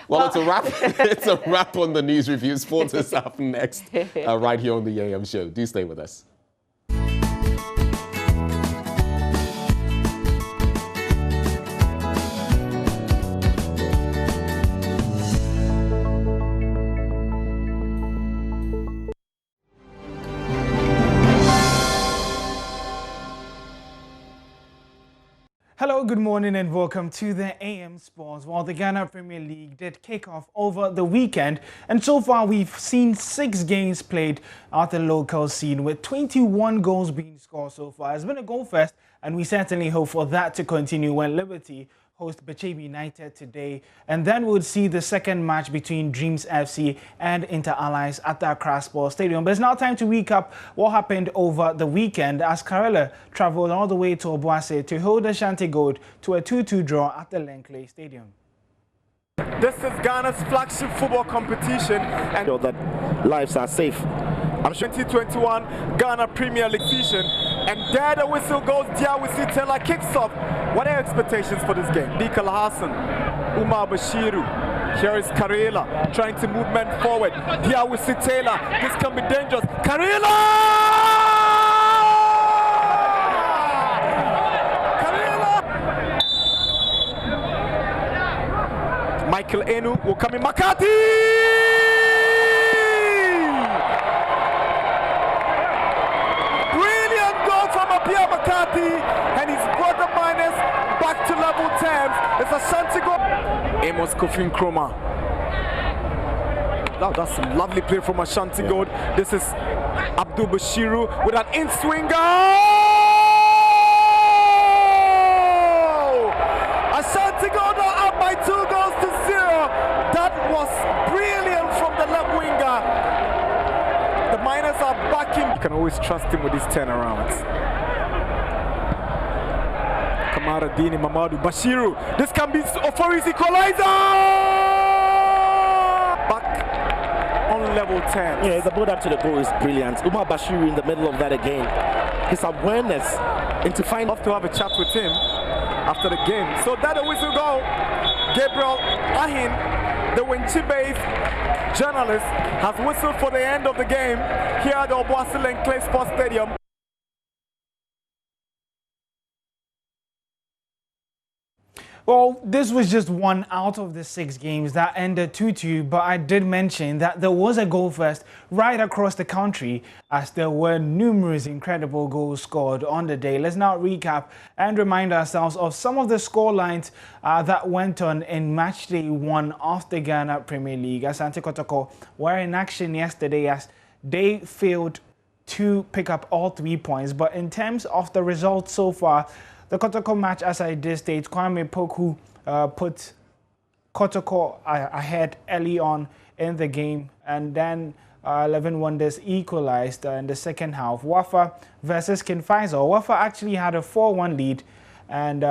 Well, it's a wrap. It's a wrap on the news review. Sports is up next, right here on the AM show. Do stay with us. Hello, good morning and welcome to the AM Sports. Well, the Ghana Premier League did kick off over the weekend, and so far we've seen 6 games played at the local scene with 21 goals being scored so far. It's been a goal fest, and we certainly hope for that to continue when Liberty host Bechebe United today, and then we'll see the second match between Dreams FC and Inter Allies at the Accra Sports Stadium. But it's now time to recap what happened over the weekend as Karela travelled all the way to Obuasi to hold Ashanti Gold to a 2-2 draw at the Lenkley Stadium. This is Ghana's flagship football competition, and that lives are safe. I'm 2021 Ghana Premier League season, and there the whistle goes. Diawisi Taylor kicks off. What are your expectations for this game? Dikal Hassan, Umar Bashiru. Here is Karela trying to move men forward. Diawisi Taylor, this can be dangerous. Karela! Michael Enu will come in. Makati! Brilliant goal from Apia Makati, and he's brought the minus back to level terms. It's Ashanti goal. Amos Kofin Kroma. Now that's some lovely play from Ashanti Gold. This is Abdul Bashiru with an in-swing goal! Ashanti Gold are up by 2 goals to 0. That was brilliant from the left wing can always trust him with his turnarounds. Kamara Dini Mamadou Bashiru. This can be Ofori's equalizer! Back on level 10. Yeah, the build up to the goal is brilliant. Umar Bashiru in the middle of that again. His awareness into finding. Off to have a chat with him after the game. So that a whistle goal. Gabriel Ahin, the Winchibe's journalist, has whistled for the end of the game here at the Obuasi and Clay Sports Stadium. Well, this was just one out of the 6 games that ended 2-2, but I did mention that there was a goal first right across the country as there were numerous incredible goals scored on the day. Let's now recap and remind ourselves of some of the score lines that went on in match day 1 of the Ghana Premier League. Asante Kotoko were in action yesterday as they failed to pick up all 3 points, but in terms of the results so far, the Kotoko match, as I did state, Kwame Poku put Kotoko ahead early on in the game, and then 11 Wonders equalized in the second half. Wafa versus King Faisal. Wafa actually had a 4-1 lead, and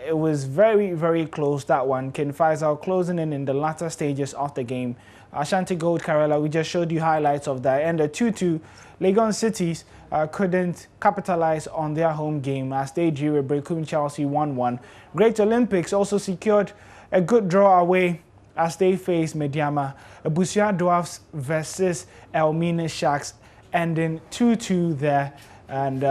it was very, very close, that one. King Faisal closing in the latter stages of the game. Ashanti Gold Karela, we just showed you highlights of that. And the 2-2, Legon Cities couldn't capitalize on their home game as they drew with Brekum Chelsea 1-1. Great Olympics also secured a good draw away as they faced Mediama. Abusia Dwarfs versus Elmina Sharks ending 2-2 there. And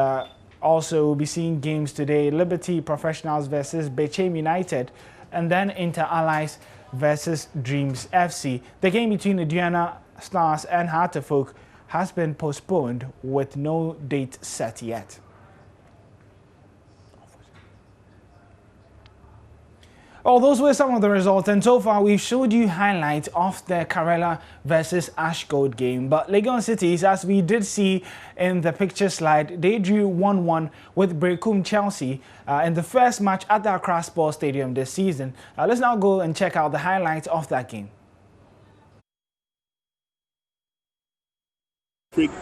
also we'll be seeing games today. Liberty Professionals versus Bechem United, and then Inter Allies versus Dreams FC. The game between Aduana Stars and Hartefolk has been postponed with no date set yet. Well, those were some of the results, and so far we've showed you highlights of the Karela versus Ashgold game. But Legon Cities, as we did see in the picture slide, they drew 1-1 with Brekum Chelsea in the first match at the Accra Sports Stadium this season. Let's now go and check out the highlights of that game.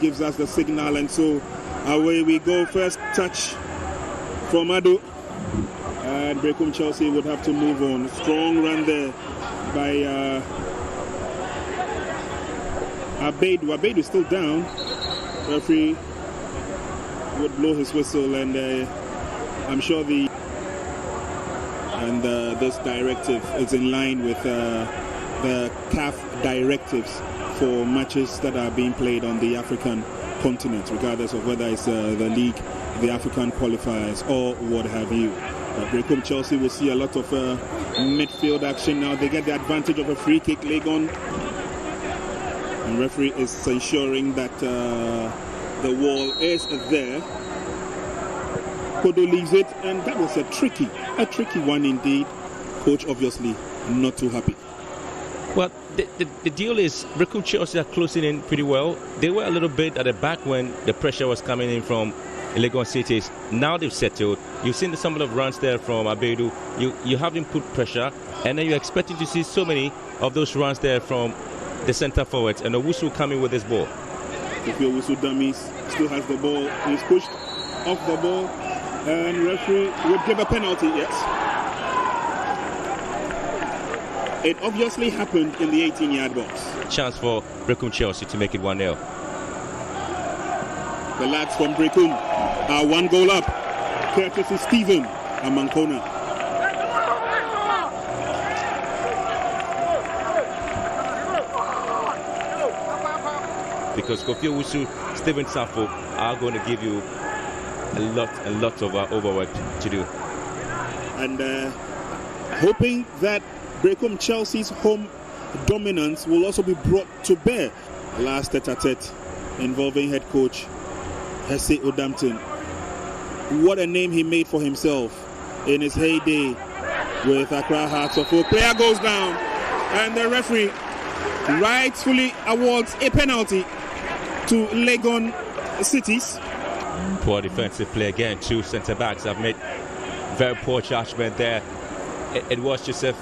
Gives us the signal, and so away we go. First touch from Adu, and Brekum Chelsea would have to move on. Strong run there by Abeidu. Abeidu is still down. Referee would blow his whistle, and I'm sure this directive is in line with the CAF directives for matches that are being played on the African continent, regardless of whether it's the league, the African qualifiers, or what have you. Brekum Chelsea will see a lot of midfield action now. They get the advantage of a free kick. Legon, and referee is ensuring that the wall is there. Kodo leaves it, and that was a tricky one indeed. Coach obviously not too happy. Well, the deal is Brekum Chelsea are closing in pretty well. They were a little bit at the back when the pressure was coming in from Legon Cities. Now they've settled. You've seen some of the runs there from Abeidu. You have him put pressure, and then you're expecting to see so many of those runs there from the centre forwards. And Owusu coming with this ball. If Owusu dummies still has the ball, he's pushed off the ball, and referee would give a penalty. Yes. It obviously happened in the 18-yard box. Chance for Brekum Chelsea to make it 1-0. The lads from Brekum are 1 goal up. Courtesy Stephen Amankona. Because Kofi Owusu, Stephen Safo are going to give you a lot of overwork to do. And hoping that Brekum Chelsea's home dominance will also be brought to bear. Last tete-a-tete involving head coach Hesse Odampton. What a name he made for himself in his heyday with Accra Hearts of Oak. Player goes down, and the referee rightfully awards a penalty to Legon Cities. Poor defensive play again. 2 centre-backs have made very poor judgment there. It was Joseph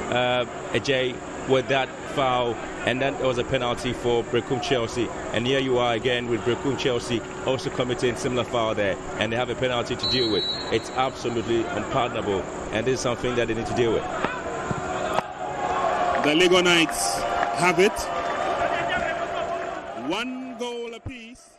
Ajay with that foul, and then there was a penalty for Brecum Chelsea. And here you are again with Brecum Chelsea also committing similar foul there, and they have a penalty to deal with. It's absolutely unpardonable, and this is something that they need to deal with. The Lagos Knights have it. 1 goal apiece.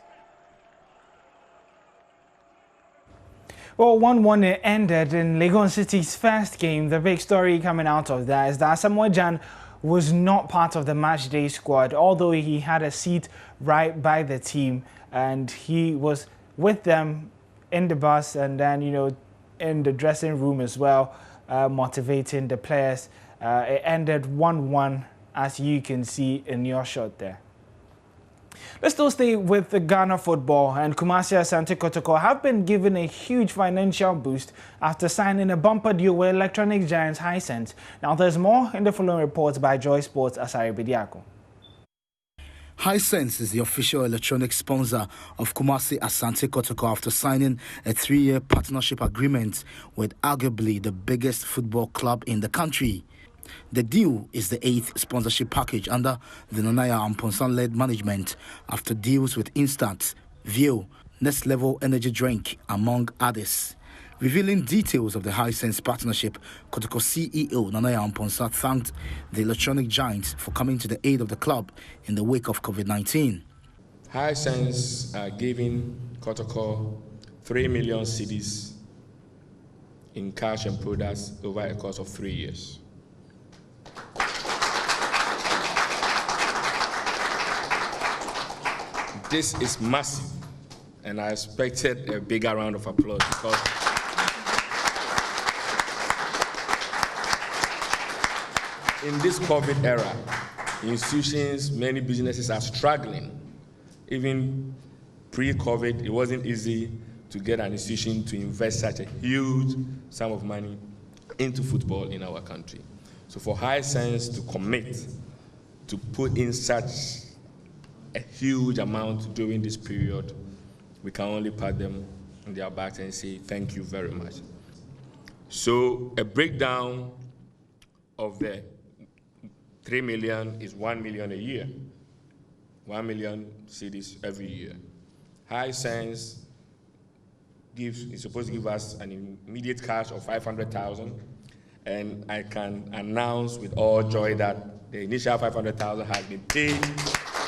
Well, 1-1 it ended in Legon City's first game. The big story coming out of that is that Samuel Jan was not part of the matchday squad, although he had a seat right by the team, and he was with them in the bus and then, you know, in the dressing room as well, motivating the players. It ended 1-1, as you can see in your shot there. Let's still stay with the Ghana football, and Kumasi Asante Kotoko have been given a huge financial boost after signing a bumper deal with electronic giants Hisense. Now there's more in the following reports by Joy Sports' Asari Bediako. Hisense is the official electronic sponsor of Kumasi Asante Kotoko after signing a 3-year partnership agreement with arguably the biggest football club in the country. The deal is the 8th sponsorship package under the Nanaya Amponsan-led management after deals with Instant, Vio, Next Level Energy Drink, among others. Revealing details of the Hisense partnership, Kotoko CEO Nanaya Amponsa thanked the electronic giants for coming to the aid of the club in the wake of COVID-19. Hisense are giving Kotoko 3 million cedis in cash and products over a course of 3 years. This is massive, and I expected a bigger round of applause because in this COVID era, institutions, many businesses are struggling. Even pre-COVID, it wasn't easy to get an institution to invest such a huge sum of money into football in our country. So for Hisense to commit to put in such a huge amount during this period, we can only pat them on their backs and say thank you very much. So a breakdown of the 3 million is 1 million a year, 1 million cedis every year. Hisense is supposed to give us an immediate cash of 500,000, and I can announce with all joy that the initial 500,000 has been paid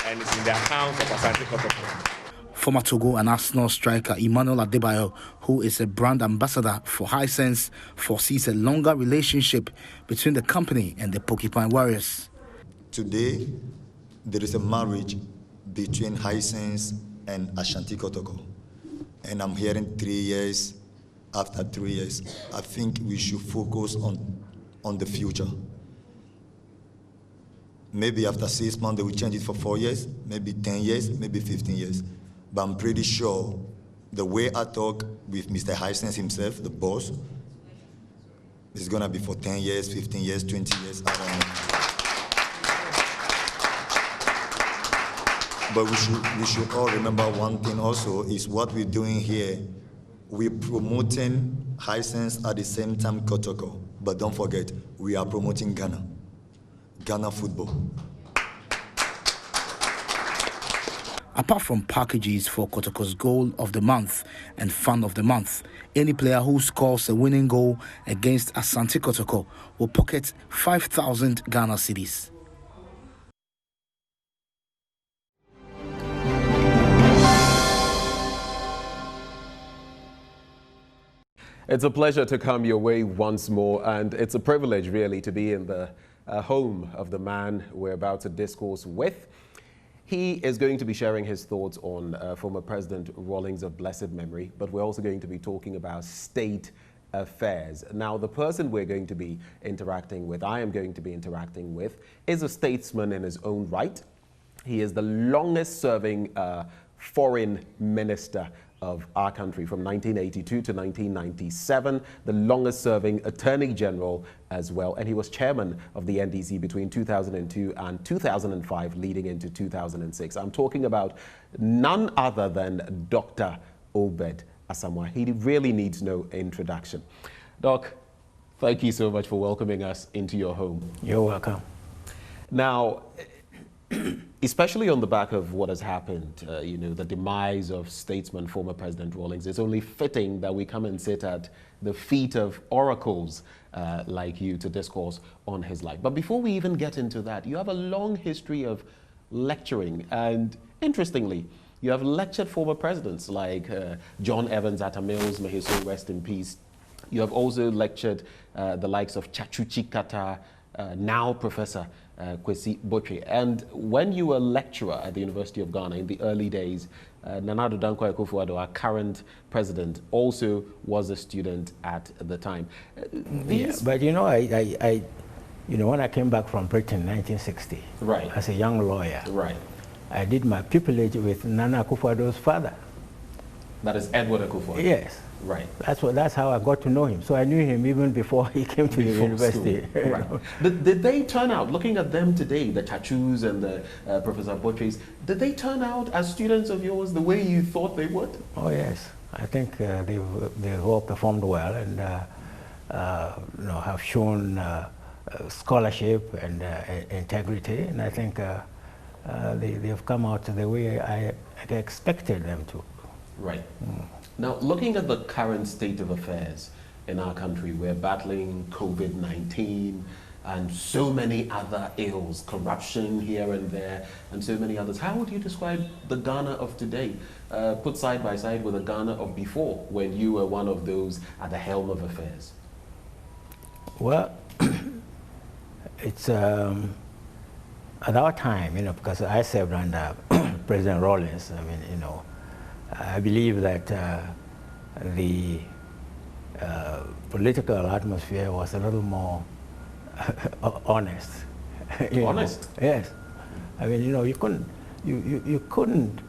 and it's in the accounts of Asante Kotoko. Former Togo and Arsenal striker Emmanuel Adebayo, who is a brand ambassador for Hisense, foresees a longer relationship between the company and the Porcupine Warriors. Today, there is a marriage between Hisense and Ashanti Kotoko. And I'm hearing 3 years, after 3 years, I think we should focus on the future. Maybe after 6 months, they will change it for 4 years, maybe 10 years, maybe 15 years. But I'm pretty sure the way I talk with Mr. Hisense himself, the boss, is gonna be for 10 years, 15 years, 20 years, I don't know. But we should all remember one thing also, is what we're doing here. We're promoting Hisense at the same time Kotoko. But don't forget, we are promoting Ghana football. Apart from packages for Kotoko's goal of the month and fan of the month, any player who scores a winning goal against Asante Kotoko will pocket 5,000 Ghana cedis. It's a pleasure to come your way once more, and it's a privilege really to be in the home of the man we're about to discourse with. He is going to be sharing his thoughts on former President Rawlings of blessed memory, but we're also going to be talking about state affairs. Now, the person we're going to be interacting with, I am going to be interacting with, is a statesman in his own right. He is the longest serving foreign minister of our country from 1982 to 1997, the longest serving Attorney General as well, and he was chairman of the NDC between 2002 and 2005 leading into 2006. I'm talking about none other than Dr. Obed Asamoah. He really needs no introduction. Doc, thank you so much for welcoming us into your home. You're welcome. Now, especially on the back of what has happened, you know, the demise of statesman, former President Rawlings, it's only fitting that we come and sit at the feet of oracles like you to discourse on his life. But before we even get into that, you have a long history of lecturing, and interestingly, you have lectured former presidents like John Evans Atta Mills, may his soul rest in peace. You have also lectured the likes of Chachuchi Kata, now Professor Kwesi Botwe. And when you were a lecturer at the University of Ghana in the early days, Nana Addo Dankwa Akufo-Addo, our current president, also was a student at the time. Yeah, but you know, you know, when I came back from Britain in 1960, right, as a young lawyer, right, I did my pupillage with Nana Akufo-Addo's father. That is Edward Akufo-Addo. Yes. Right. That's how I got to know him. So I knew him even before he came to the university. Right. Did they turn out, looking at them today, the Chachus and the Professor Botwes, did they turn out as students of yours the way you thought they would? Oh yes, I think they've all performed well and you know, have shown scholarship and integrity, and I think they've come out the way I expected them to. Right. Now, looking at the current state of affairs in our country, we're battling COVID-19 and so many other ills, corruption here and there, and so many others. How would you describe the Ghana of today, put side by side with the Ghana of before, when you were one of those at the helm of affairs? Well, it's at our time, you know, because I served under President Rawlings. I mean, you know, I believe that the political atmosphere was a little more honest. Honest? Know? Yes. I mean, you know, you couldn't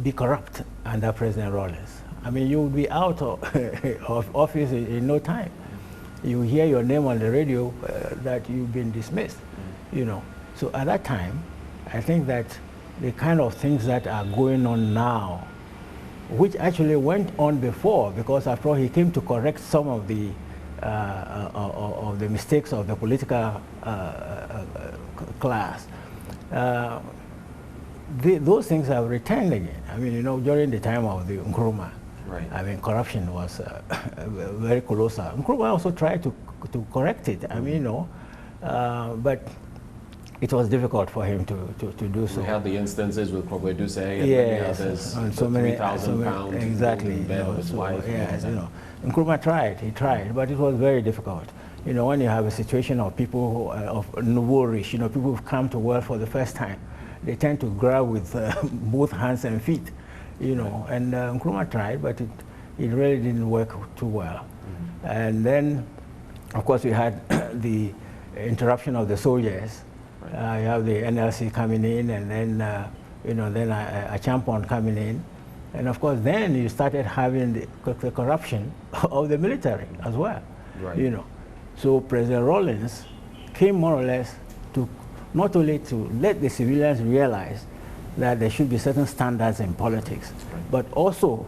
be corrupt under President Rawlings. I mean, you would be out of office in no time. You hear your name on the radio that you've been dismissed, you know. So at that time, I think that the kind of things that are going on now, which actually went on before, because after all, he came to correct some of the mistakes of the political class. Those things have returned again. I mean, you know, during the time of the Nkrumah, right, I mean, corruption was very colossal. Nkrumah also tried to correct it. I mean, you know, but it was difficult for him to do so. We had the instances with Kwabwe Duse and yes, many others, and so many, £3,000 exactly. in bed of his wife. Yes, you know, Nkrumah tried, he tried, but it was very difficult. You know, when you have a situation of people of nouveau-riche, you know, people who've come to work for the first time, they tend to grab with both hands and feet, you know, and Nkrumah tried, but it really didn't work too well. And then, of course, we had the interruption of the soldiers. You have the NLC coming in, and then, you know, then a champion coming in. And of course, then you started having the corruption of the military as well, right, you know. So President Rawlings came more or less to not only to let the civilians realize that there should be certain standards in politics, right, but also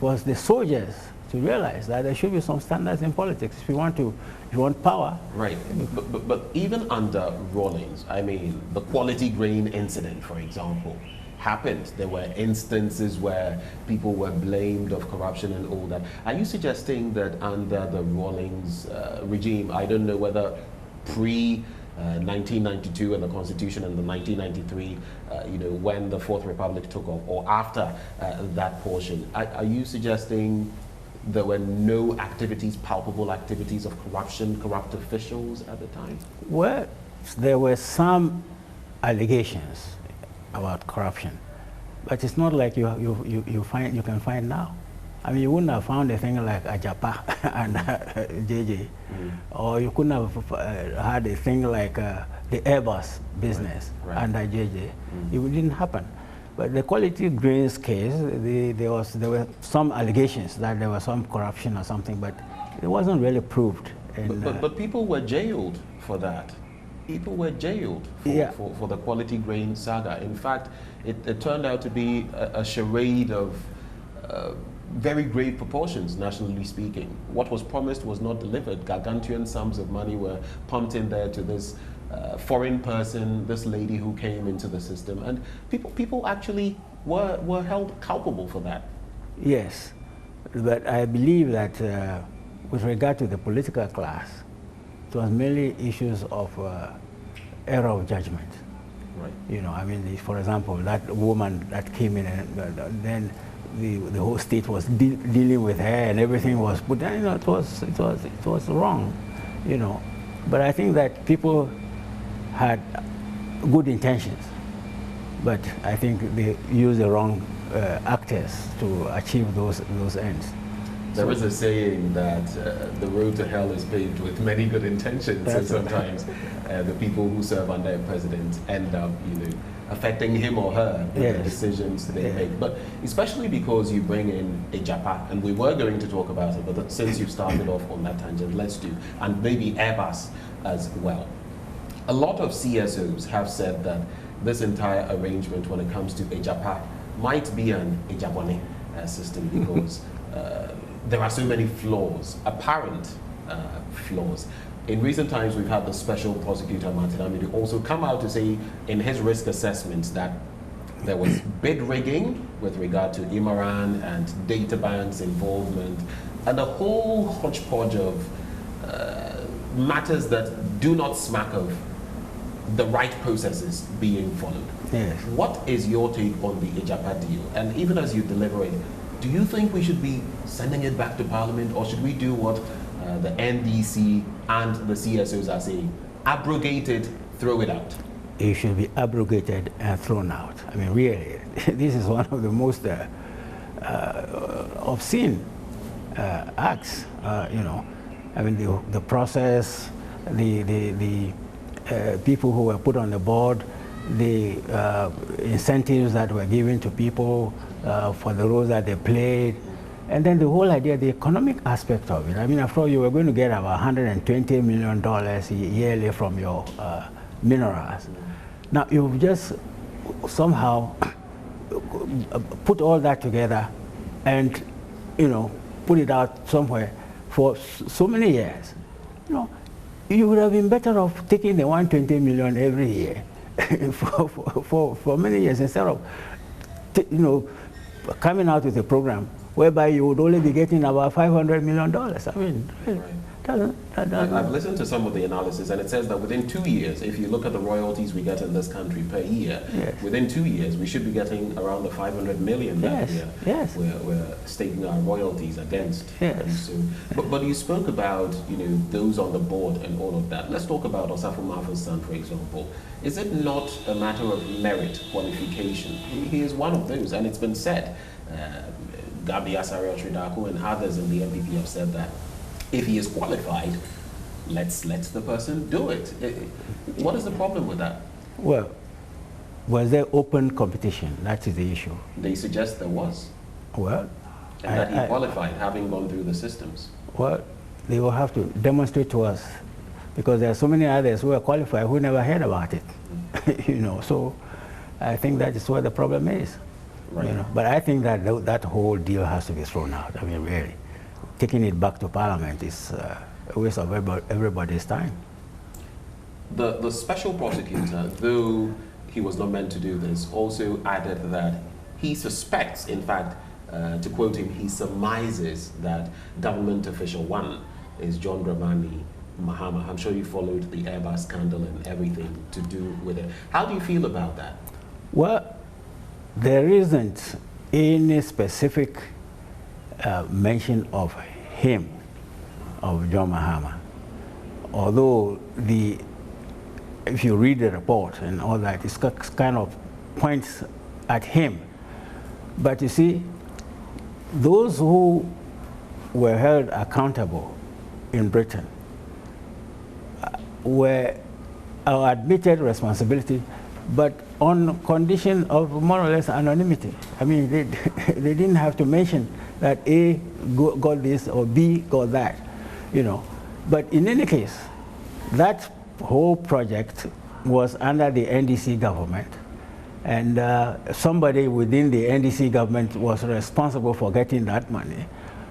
was the soldiers to realize that there should be some standards in politics if you want power. Right, but even under Rawlings, I mean, the quality grain incident, for example, happened. There were instances where people were blamed of corruption and all that. Are you suggesting that under the Rawlings regime, I don't know whether pre-1992 and the Constitution and the 1993, you know, when the Fourth Republic took off, or after that portion, are you suggesting there were no activities, palpable activities of corruption, corrupt officials at the time? Well, there were some allegations about corruption, but it's not like you can find now. I mean, you wouldn't have found a thing like Ajapa and JJ, or you couldn't have had a thing like the Airbus business under JJ. It didn't happen. But the quality grains case, there were some allegations that there was some corruption or something, but it wasn't really proved. And, but people were jailed for that. People were jailed for the quality grain saga. In fact, it turned out to be a charade of very great proportions, nationally speaking. What was promised was not delivered. Gargantuan sums of money were pumped in there to this foreign person, this lady who came into the system, and people actually were held culpable for that. Yes, but I believe that with regard to the political class, it was mainly issues of error of judgment. Right. You know, I mean, for example, that woman that came in, and then the whole state was dealing with her, and everything was, but then, you know, it was wrong, you know. But I think that people had good intentions, but I think they used the wrong actors to achieve those ends. There is a saying that the road to hell is paved with many good intentions, and sometimes the people who serve under a president end up, you know, affecting him or her in the decisions they make. But especially because you bring in a Japan, and we were going to talk about it, but since you've started off on that tangent, let's do, and maybe Airbus as well. A lot of CSOs have said that this entire arrangement, when it comes to a Japan, might be an Ejabone system because there are so many flaws, apparent flaws. In recent times, we've had the special prosecutor, Martin Amidu, also come out to say in his risk assessment that there was bid rigging with regard to Imaran and data banks involvement, and a whole hodgepodge of matters that do not smack of the right processes being followed. Yes. What is your take on the Ejapa deal? And even as you deliberate, do you think we should be sending it back to Parliament, or should we do what the NDC and the CSOs are saying? Abrogate it, throw it out. It should be abrogated and thrown out. I mean, really, this is one of the most obscene acts, you know. I mean, the process, the people who were put on the board, the incentives that were given to people for the roles that they played, and then the whole idea, the economic aspect of it. I mean, after all, you were going to get about $120 million yearly from your minerals. Now, you've just somehow put all that together and, you know, put it out somewhere for so many years. You know, you would have been better off taking the $120 million every year for many years instead of, you know, coming out with a program whereby you would only be getting about $500 million. I mean, I've listened to some of the analysis, and it says that within 2 years, if you look at the royalties we get in this country per year, within 2 years we should be getting around the 500 million that we're staking our royalties against. And so, but you spoke about, you know, those on the board and all of that. Let's talk about Osafo Mafo's son, for example. Is it not a matter of merit qualification? He is one of those, and it's been said. Gabi Asare Otridako and others in the MPP have said that if he is qualified, let's let the person do it. What is the problem with that? Well, was there open competition? That is the issue. They suggest there was. Well, and that he qualified, having gone through the systems. Well, they will have to demonstrate to us, because there are so many others who are qualified who never heard about it. You know, so I think that is where the problem is. Right. You know, but I think that that whole deal has to be thrown out. I mean, really, taking it back to Parliament is a waste of everybody's time. The special prosecutor, though he was not meant to do this, also added that he suspects, in fact, to quote him, he surmises that government official one is John Dramani Mahama. I'm sure you followed the Airbus scandal and everything to do with it. How do you feel about that? Well, there isn't any specific mention of him, of John Mahama. Although if you read the report and all that, it's kind of points at him. But you see, those who were held accountable in Britain were admitted responsibility, but on condition of more or less anonymity. I mean, they didn't have to mention that A got this or B got that, you know. But in any case, that whole project was under the NDC government, and somebody within the NDC government was responsible for getting that money.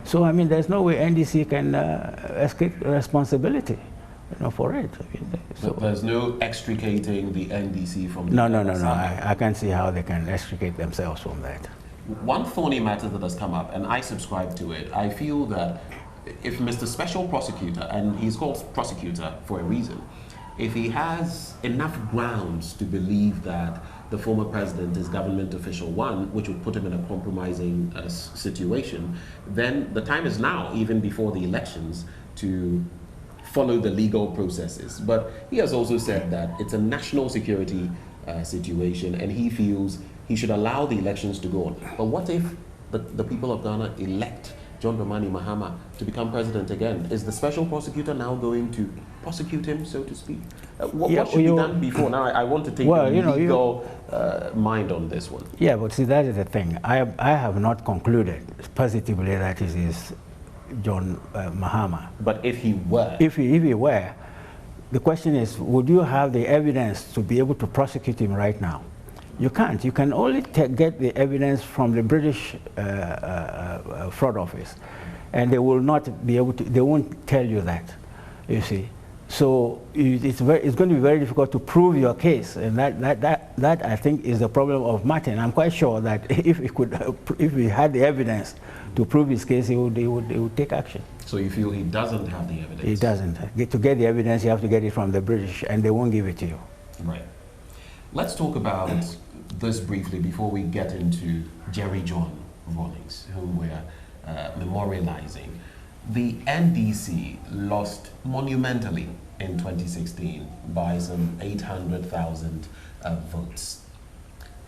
So, I mean, there's no way NDC can escape responsibility for it. So there's no extricating the NDC from the No. I can't see how they can extricate themselves from that. One thorny matter that has come up, and I subscribe to it, I feel that if Mr. Special Prosecutor, and he's called prosecutor for a reason, if he has enough grounds to believe that the former president is government official one, which would put him in a compromising situation, then the time is now, even before the elections, to follow the legal processes. But he has also said that it's a national security situation, and he feels he should allow the elections to go on. But what if the people of Ghana elect John Dramani Mahama to become president again? Is the special prosecutor now going to prosecute him, so to speak? What should be done before? Now, I want to take a legal mind on this one. Yeah, but see, that is the thing. I have not concluded positively that it is John Mahama. But if he were? If he were, the question is, would you have the evidence to be able to prosecute him right now? You can't. You can only get the evidence from the British fraud office, and they will not be able to. They won't tell you that, you see. So it's going to be very difficult to prove your case, and that I think is the problem of Martin. I'm quite sure that if he had the evidence to prove his case, he would take action. So you feel he doesn't have the evidence? He doesn't. To get the evidence, you have to get it from the British, and they won't give it to you. Right. Let's talk about this briefly before we get into Jerry John Rawlings, whom we're memorializing. The NDC lost monumentally in 2016 by some 800,000 votes.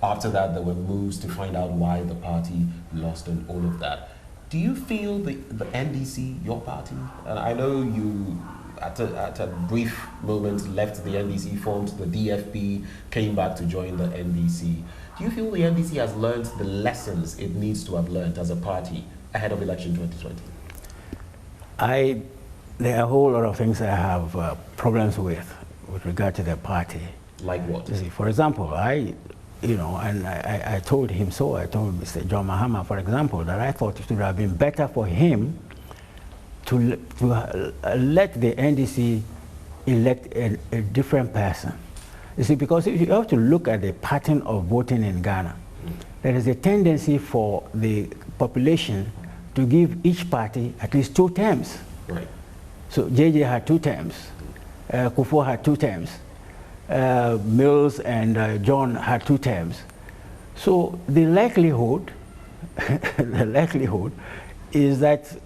After that, there were moves to find out why the party lost and all of that. Do you feel the NDC, your party, and I know you at a brief moment left the NDC, formed the DFP, came back to join the NDC. Do you feel the NDC has learned the lessons it needs to have learned as a party ahead of election 2020? There are a whole lot of things I have problems with regard to the party. Like what? You see, for example, I told him so. I told Mr. John Mahama, for example, that I thought it would have been better for him to let the NDC elect a different person. You see, because if you have to look at the pattern of voting in Ghana, there is a tendency for the population to give each party at least 2 terms. Right. So JJ had 2 terms, Kufuor had 2 terms, Mills and John had 2 terms. So the likelihood, is that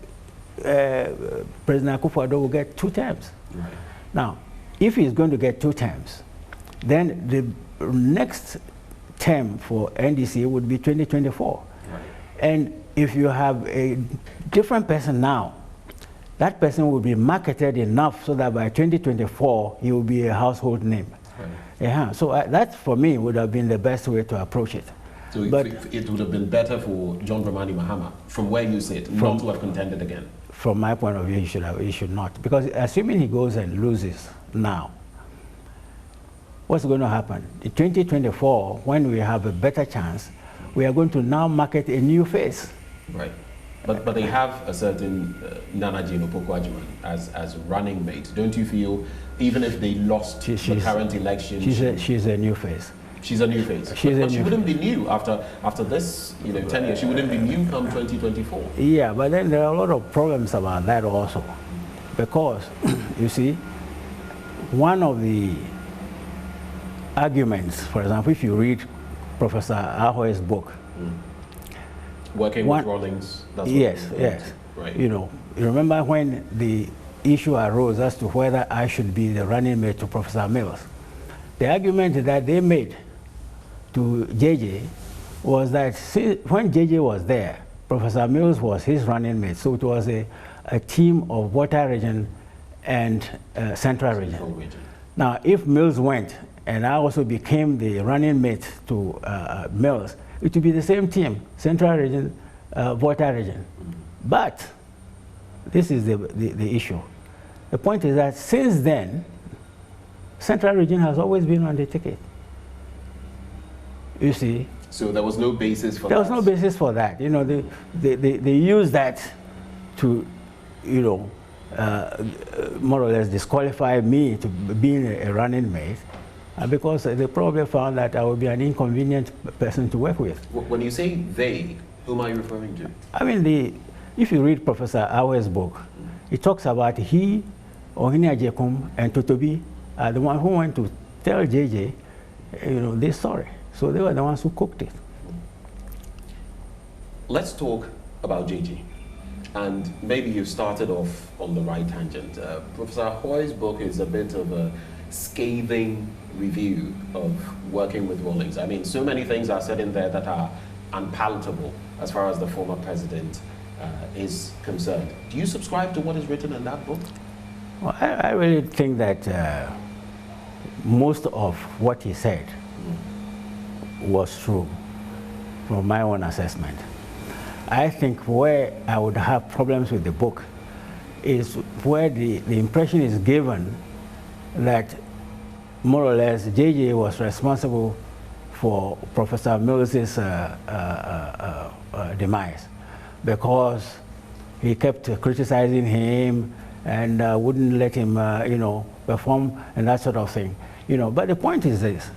President Akufo-Addo will get 2 terms. Right. Now, if he's going to get 2 terms, then the next term for NDC would be 2024. Right. And if you have a different person now, that person will be marketed enough so that by 2024 he will be a household name. Right. Yeah. So that, for me, would have been the best way to approach it. So but it would have been better for John Dramani Mahama, from where you sit, not to have contended again? From my point of view, he should not. Because assuming he goes and loses now, what's going to happen? In 2024, when we have a better chance, we are going to now market a new face. Right. But they have a certain Nana Jane Opoku-Agyeman as running mate. Don't you feel, even if they lost the current election, she's a new face? She's a new face. But she wouldn't be new after this 10 years. She wouldn't be new come 2024. Yeah, but then there are a lot of problems about that also, because you see, one of the arguments, for example, if you read Professor Ahoy's book. Working with Rawlings. That's yes. Right. You remember when the issue arose as to whether I should be the running mate to Professor Mills. The argument that they made to JJ was that when JJ was there, Professor Mills was his running mate. So it was a team of Volta region and Central region. Now, if Mills went and I also became the running mate to Mills, it would be the same team, Central region, Volta region. But this is the issue. The point is that since then, Central region has always been on the ticket. You see? So there was no basis for that? There was no basis for that. They use that to, more or less disqualify me to being a running mate, because they probably found that I would be an inconvenient person to work with. When you say they, whom are you referring to? I mean, if you read Professor Awe's book, he talks about he, Ohini Ajekum, and Totobi are the one who went to tell JJ, this story. So they were the ones who cooked it. Let's talk about JJ. And maybe you started off on the right tangent. Professor Hoy's book is a bit of a scathing review of working with Rawlings. I mean, so many things are said in there that are unpalatable as far as the former president is concerned. Do you subscribe to what is written in that book? Well, I really think that most of what he said was true from my own assessment. I think where I would have problems with the book is where the impression is given that more or less JJ was responsible for Professor Mills's demise, because he kept criticizing him and wouldn't let him, perform and that sort of thing. But the point is this,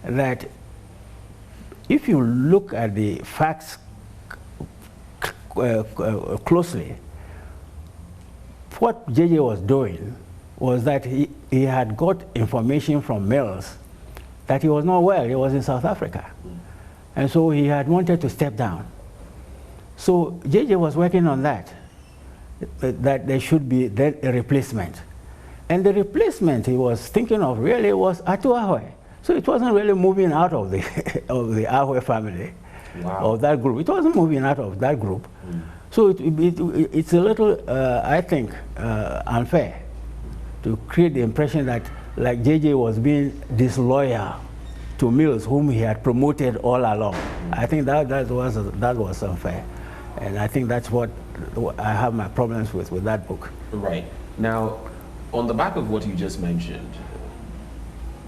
that if you look at the facts closely, what JJ was doing was that he had got information from Mills that he was not well, he was in South Africa. And so he had wanted to step down. So JJ was working on that there should be then a replacement. And the replacement he was thinking of really was Atu Ahoy. So it wasn't really moving out of the of the Ahoy family, of that group. It wasn't moving out of that group. So it's a little, I think, unfair to create the impression that like JJ was being disloyal to Mills, whom he had promoted all along. I think that was unfair. And I think that's what I have my problems with that book. Right. Now, on the back of what you just mentioned,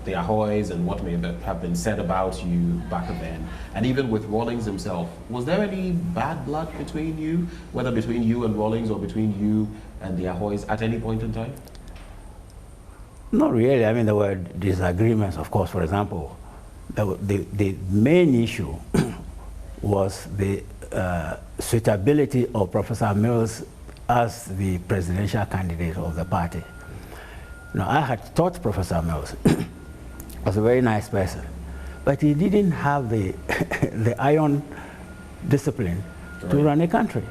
the Ahoys and what may have been said about you back then, and even with Rawlings himself, was there any bad blood between you, whether between you and Rawlings or between you and the Ahoys at any point in time? Not really. I mean, there were disagreements, of course. For example, the main issue was the suitability of Professor Mills as the presidential candidate of the party. Now, I had taught Professor Mills was a very nice person, but he didn't have the the iron discipline to run a country.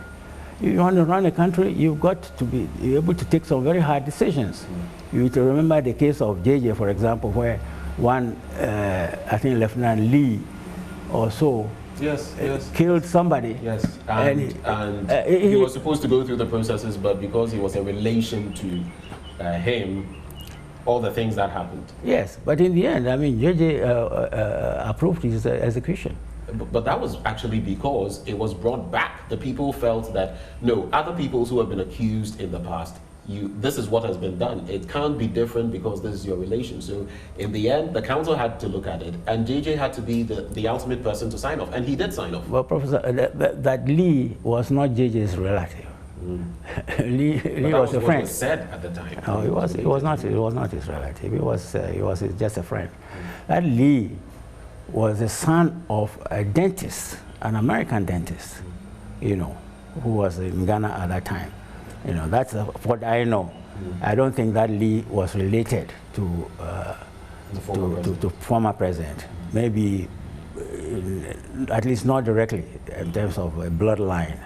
If you want to run a country, you've got to be able to take some very hard decisions. You need to remember the case of JJ, for example, where one, I think Lieutenant Lee or so, killed somebody. Yes, and he was supposed to go through the processes, but because he was a relation to him, all the things that happened. Yes, but in the end, I mean, JJ approved his execution. But that was actually because it was brought back. The people felt that, no, other people who have been accused in the past, this is what has been done. It can't be different because this is your relation. So in the end, the council had to look at it, and JJ had to be the ultimate person to sign off, and he did sign off. Well, Professor, that Lee was not JJ's relative. Lee was a friend. What was said at the time. No, it was not his relative. He was just a friend. That Lee was the son of a dentist, an American dentist, who was in Ghana at that time. That's what I know. I don't think that Lee was related to the former president. Maybe, at least not directly in terms of a bloodline,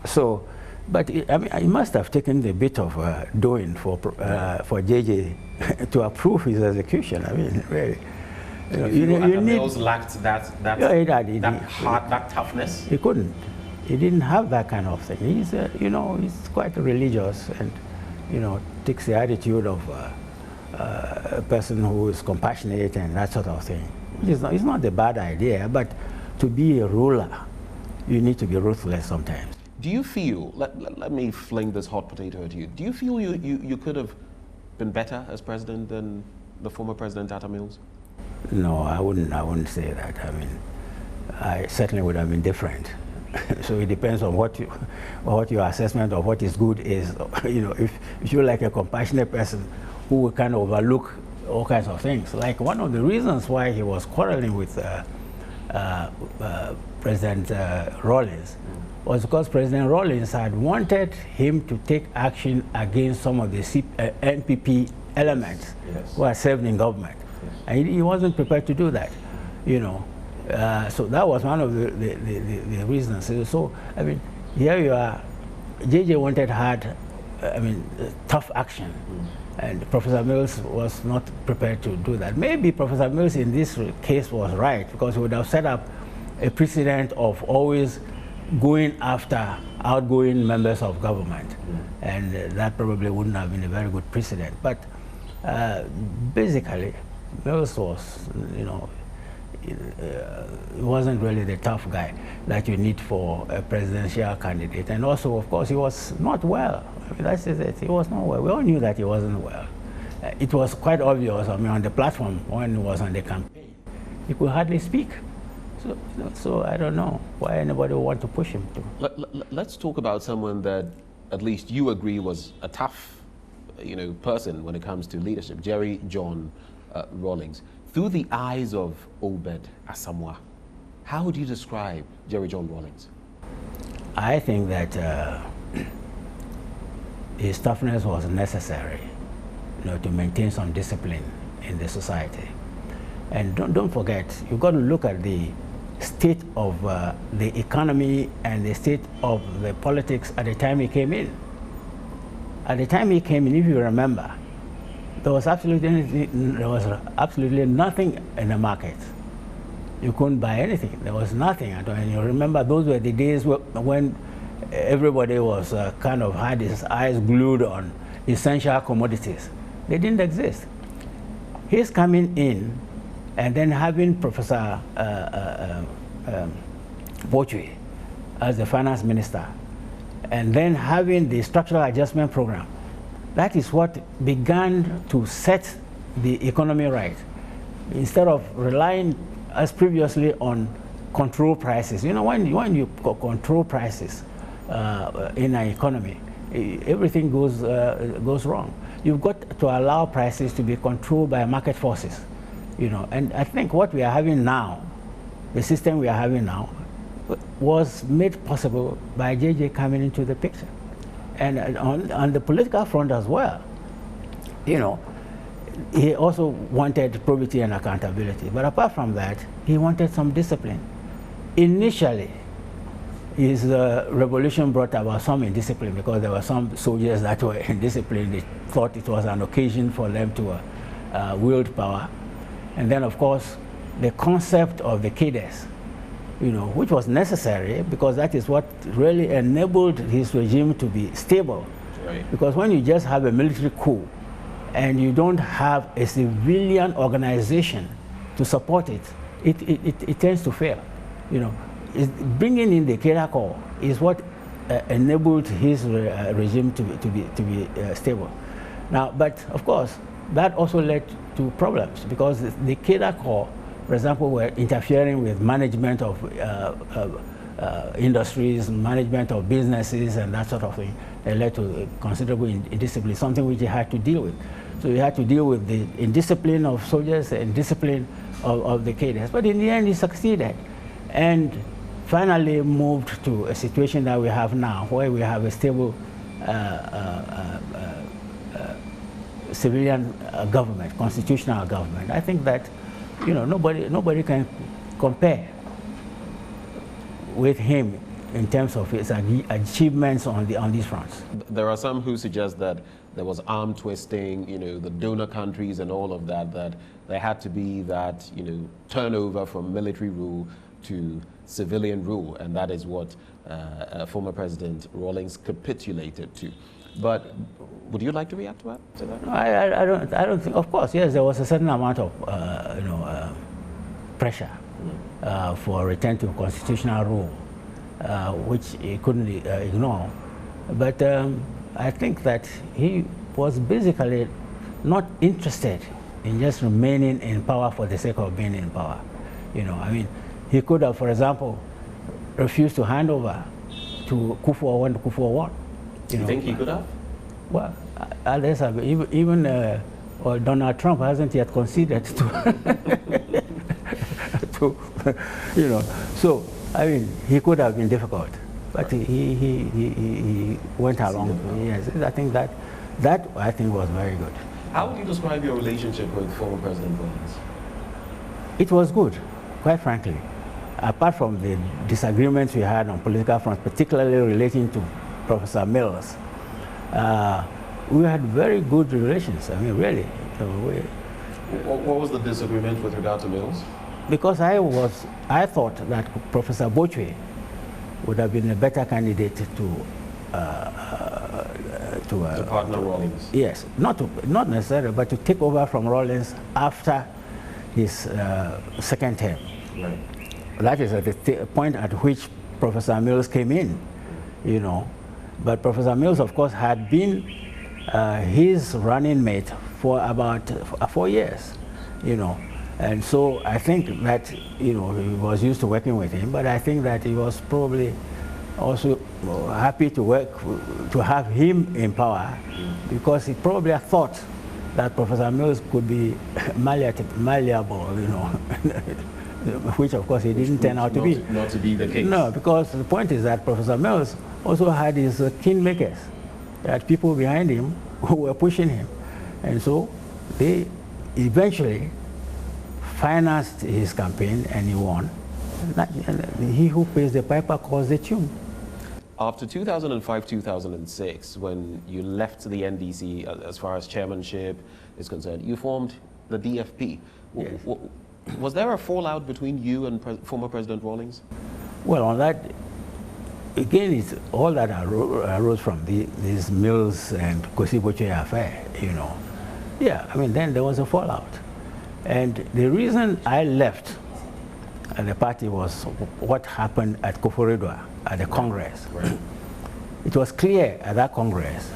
So, but I mean, it must have taken a bit of doing for JJ to approve his execution. I mean, really. You need. Mills lacked that toughness. He couldn't. He didn't have that kind of thing. He's, he's quite religious and, takes the attitude of a person who is compassionate and that sort of thing. It's not a bad idea, but to be a ruler, you need to be ruthless sometimes. Do you feel, let me fling this hot potato at you, do you feel you could have been better as president than the former president, Atta Mills? No, I wouldn't say that. I mean, I certainly would have been different. So it depends on what your assessment of what is good is. You know, if you're like a compassionate person who will kind of overlook all kinds of things. Like one of the reasons why he was quarreling with President Rawlings was because President Rawlings had wanted him to take action against some of the NPP elements who are served in government. And he wasn't prepared to do that, you know. So that was one of the reasons. So, I mean, here you are, JJ wanted hard, tough action. And Professor Mills was not prepared to do that. Maybe Professor Mills in this case was right, because he would have set up a precedent of always going after outgoing members of government. And that probably wouldn't have been a very good precedent. But basically, Mills was, you know, he wasn't really the tough guy that you need for a presidential candidate. And also, of course, he was not well. I mean, that's it. He was not well. We all knew that he wasn't well. It was quite obvious. I mean, on the platform when he was on the campaign, he could hardly speak. So I don't know why anybody would want to push him to. Let's talk about someone that at least you agree was a tough, you know, person when it comes to leadership, Jerry John Rawlings. Through the eyes of Obed Asamoah, how would you describe Jerry John Rawlings? I think that his toughness was necessary, you know, to maintain some discipline in the society. And don't forget, you've got to look at the state of the economy and the state of the politics at the time he came in. At the time he came in, if you remember, there was absolutely nothing in the market. You couldn't buy anything. There was nothing. And you remember those were the days when everybody was kind of had his eyes glued on essential commodities. They didn't exist. He's coming in and then having Professor Bochwe as the finance minister, and then having the structural adjustment program. That is what began to set the economy right. Instead of relying, as previously, on control prices. You know, when you control prices in an economy, everything goes wrong. You've got to allow prices to be controlled by market forces. You know, and I think what we are having now, the system we are having now, was made possible by JJ coming into the picture. And on the political front as well, you know, he also wanted probity and accountability. But apart from that, he wanted some discipline. Initially, his revolution brought about some indiscipline, because there were some soldiers that were indisciplined. They thought it was an occasion for them to wield power. And then, of course, the concept of the cadres, you know, which was necessary, because that is what really enabled his regime to be stable. Right. Because when you just have a military coup and you don't have a civilian organization to support it, it tends to fail. You know, bringing in the cadre corps is what enabled his regime to be stable. Now, but of course, that also led to problems, because the cadre corps, for example, were interfering with management of industries, management of businesses, and that sort of thing. It led to considerable indiscipline, something which he had to deal with. So he had to deal with the indiscipline of soldiers and discipline of the cadres. But in the end, he succeeded, and finally moved to a situation that we have now, where we have a stable civilian government, constitutional government. I think that, you know, nobody can compare with him in terms of his achievements on these fronts. There are some who suggest that there was arm twisting, you know, the donor countries and all of that, that there had to be that, you know, turnover from military rule to civilian rule, and that is what former President Rawlings capitulated to. But would you like to react to that? No, I don't think. Of course, yes, there was a certain amount of pressure for return to constitutional rule, which he couldn't ignore. But I think that he was basically not interested in just remaining in power for the sake of being in power. You know, I mean, he could have, for example, refused to hand over to Kufuor when Kufuor won. You think he could have? Well, others have, even well, Donald Trump hasn't yet conceded to, you know. So, I mean, he could have been difficult, but he went along. Yes, I think that I think was very good. How would you describe your relationship with former President Rawlings? It was good, quite frankly. Apart from the disagreements we had on political fronts, particularly relating to Professor Mills, we had very good relations. I mean, really. What was the disagreement with regard to Mills? Because I thought that Professor Bochwe would have been a better candidate to partner Rawlings. Yes, not necessarily, but to take over from Rawlings after his second term. Right. That is at the point at which Professor Mills came in, you know. But Professor Mills, of course, had been his running mate for about 4 years, you know. And so I think that, you know, he was used to working with him, but I think that he was probably also happy to have him in power, because he probably thought that Professor Mills could be malleable, you know, which of course he didn't turn out to be. Not to be the case. No, because the point is that Professor Mills also had his kingmakers, that people behind him who were pushing him. And so they eventually financed his campaign and he won. He who pays the piper calls the tune. After 2005-2006, when you left the NDC as far as chairmanship is concerned, you formed the DFP. Yes. Was there a fallout between you and former President Rawlings? Well, on that, again, it's all that arose from these Mills and Kosi Bochwe affair, you know. Yeah, I mean, then there was a fallout. And the reason I left the party was what happened at Koforidua, at the Congress. Right. It was clear at that Congress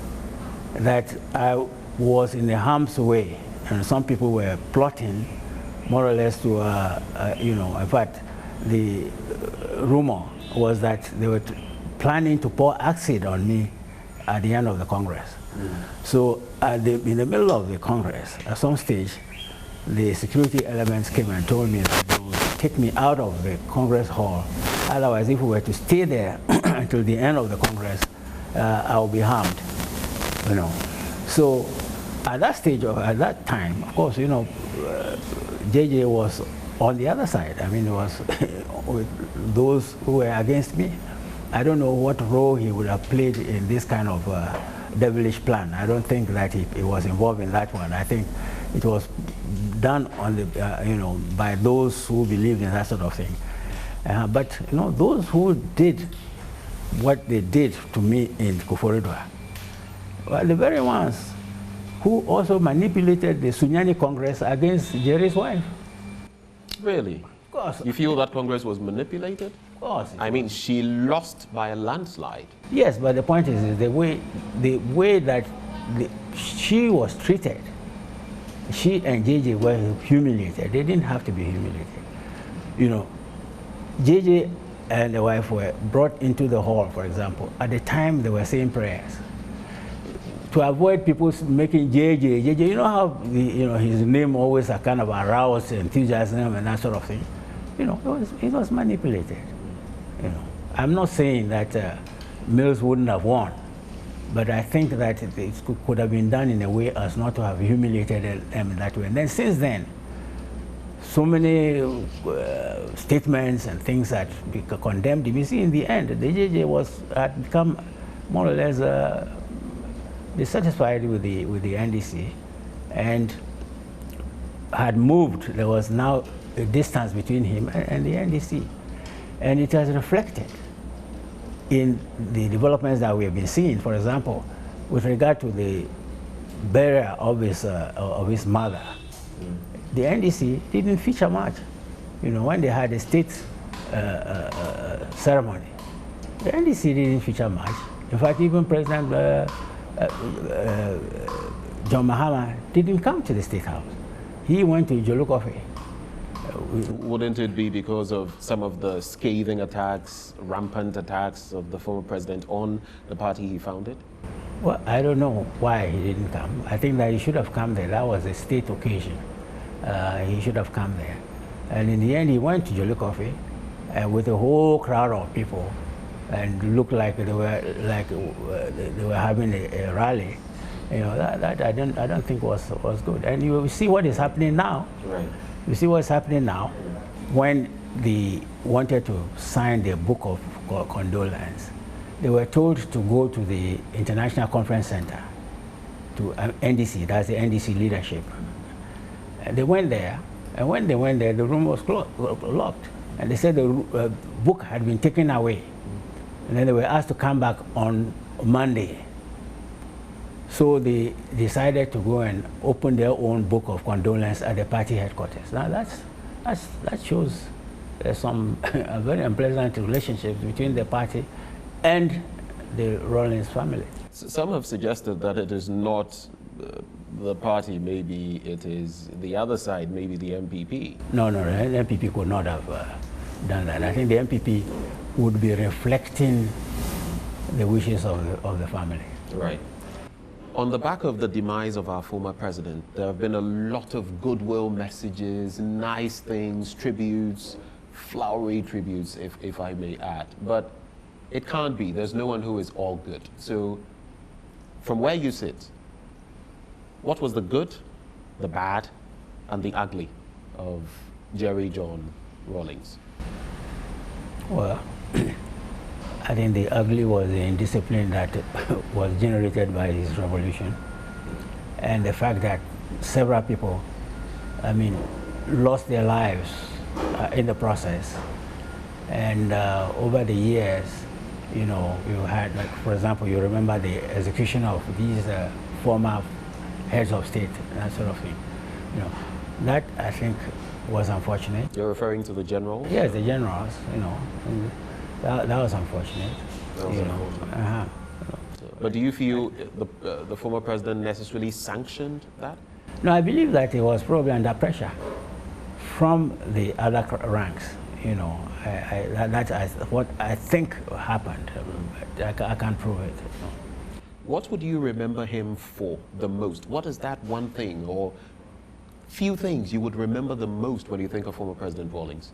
that I was in the harm's way, and some people were plotting more or less to, you know, in fact, the rumor was that they were planning to pour acid on me at the end of the Congress. So in the middle of the Congress, at some stage, the security elements came and told me that they would take me out of the Congress hall. Otherwise, if we were to stay there until the end of the Congress, I would be harmed, you know. So at that stage, at that time, of course, you know, JJ was on the other side. I mean, it was with those who were against me. I don't know what role he would have played in this kind of devilish plan. I don't think that he was involved in that one. I think it was done on the, you know, by those who believed in that sort of thing. But you know, those who did what they did to me in Koforidua were the very ones who also manipulated the Sunyani Congress against Jerry's wife. Really? Of course. You feel that Congress was manipulated? Of course. I mean, she lost by a landslide. Yes, but the point is the way that she was treated. She and JJ were humiliated. They didn't have to be humiliated. You know, JJ and the wife were brought into the hall, for example. At the time, they were saying prayers. To avoid people making JJ, you know how you know his name always a kind of aroused enthusiasm and that sort of thing. You know, it was manipulated. You know, I'm not saying that Mills wouldn't have won, but I think that it could have been done in a way as not to have humiliated them that way. And then since then, so many statements and things that condemned him. You see, in the end, the JJ had become more or less dissatisfied with the NDC and had moved. There was now a distance between him and the NDC. And it has reflected in the developments that we have been seeing. For example, with regard to the burial of his mother, the NDC didn't feature much. You know, when they had a state ceremony, the NDC didn't feature much. In fact, even President John Mahama didn't come to the State House. He went to Jolokofe. Wouldn't it be because of some of the scathing attacks, rampant attacks of the former president on the party he founded? Well, I don't know why he didn't come. I think that he should have come there. That was a state occasion. He should have come there. And in the end, he went to Jolly with a whole crowd of people, and looked like they were having a rally. You know, that I don't think was good. And you see what is happening now. Right. You see what's happening now. When they wanted to sign the book of condolence, they were told to go to the International Conference Center, to NDC, that's the NDC leadership. And they went there, and when they went there, the room was locked. And they said the book had been taken away. And then they were asked to come back on Monday. So they decided to go and open their own book of condolence at the party headquarters. Now that shows there's some very unpleasant relationships between the party and the Rawlings family. Some have suggested that it is not the party, maybe it is the other side, maybe the MPP. No, the MPP could not have done that. I think the MPP would be reflecting the wishes of the family. Right. On the back of the demise of our former president, there have been a lot of goodwill messages, nice things, tributes, flowery tributes, if I may add. But it can't be. There's no one who is all good. So from where you sit, what was the good, the bad, and the ugly of Jerry John Rawlings? Well, I think the ugly was the indiscipline that was generated by his revolution, and the fact that several people, lost their lives in the process. And over the years, you had, like, for example, you remember the execution of these former heads of state, that sort of thing. That, I think, was unfortunate. You're referring to the generals? Yes, the generals, That was unfortunate. That was unfortunate. But do you feel the former president necessarily sanctioned that? No, I believe that he was probably under pressure from the other ranks. That's what I think happened. I can't prove it. What would you remember him for the most? What is that one thing or few things you would remember the most when you think of former President Rawlings?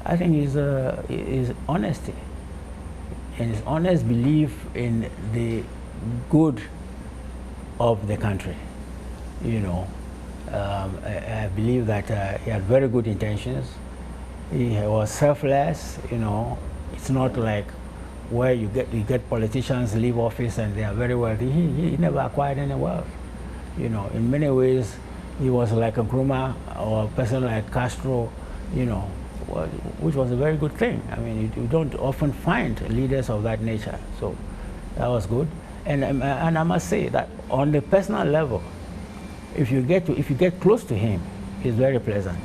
I think his honesty and his honest belief in the good of the country. I believe that he had very good intentions. He was selfless. It's not like where you get politicians leave office and they are very wealthy. He never acquired any wealth. In many ways, he was like a Nkrumah or a person like Castro, which was a very good thing. You don't often find leaders of that nature, so that was good. And I must say that on the personal level, if you get close to him, he's very pleasant.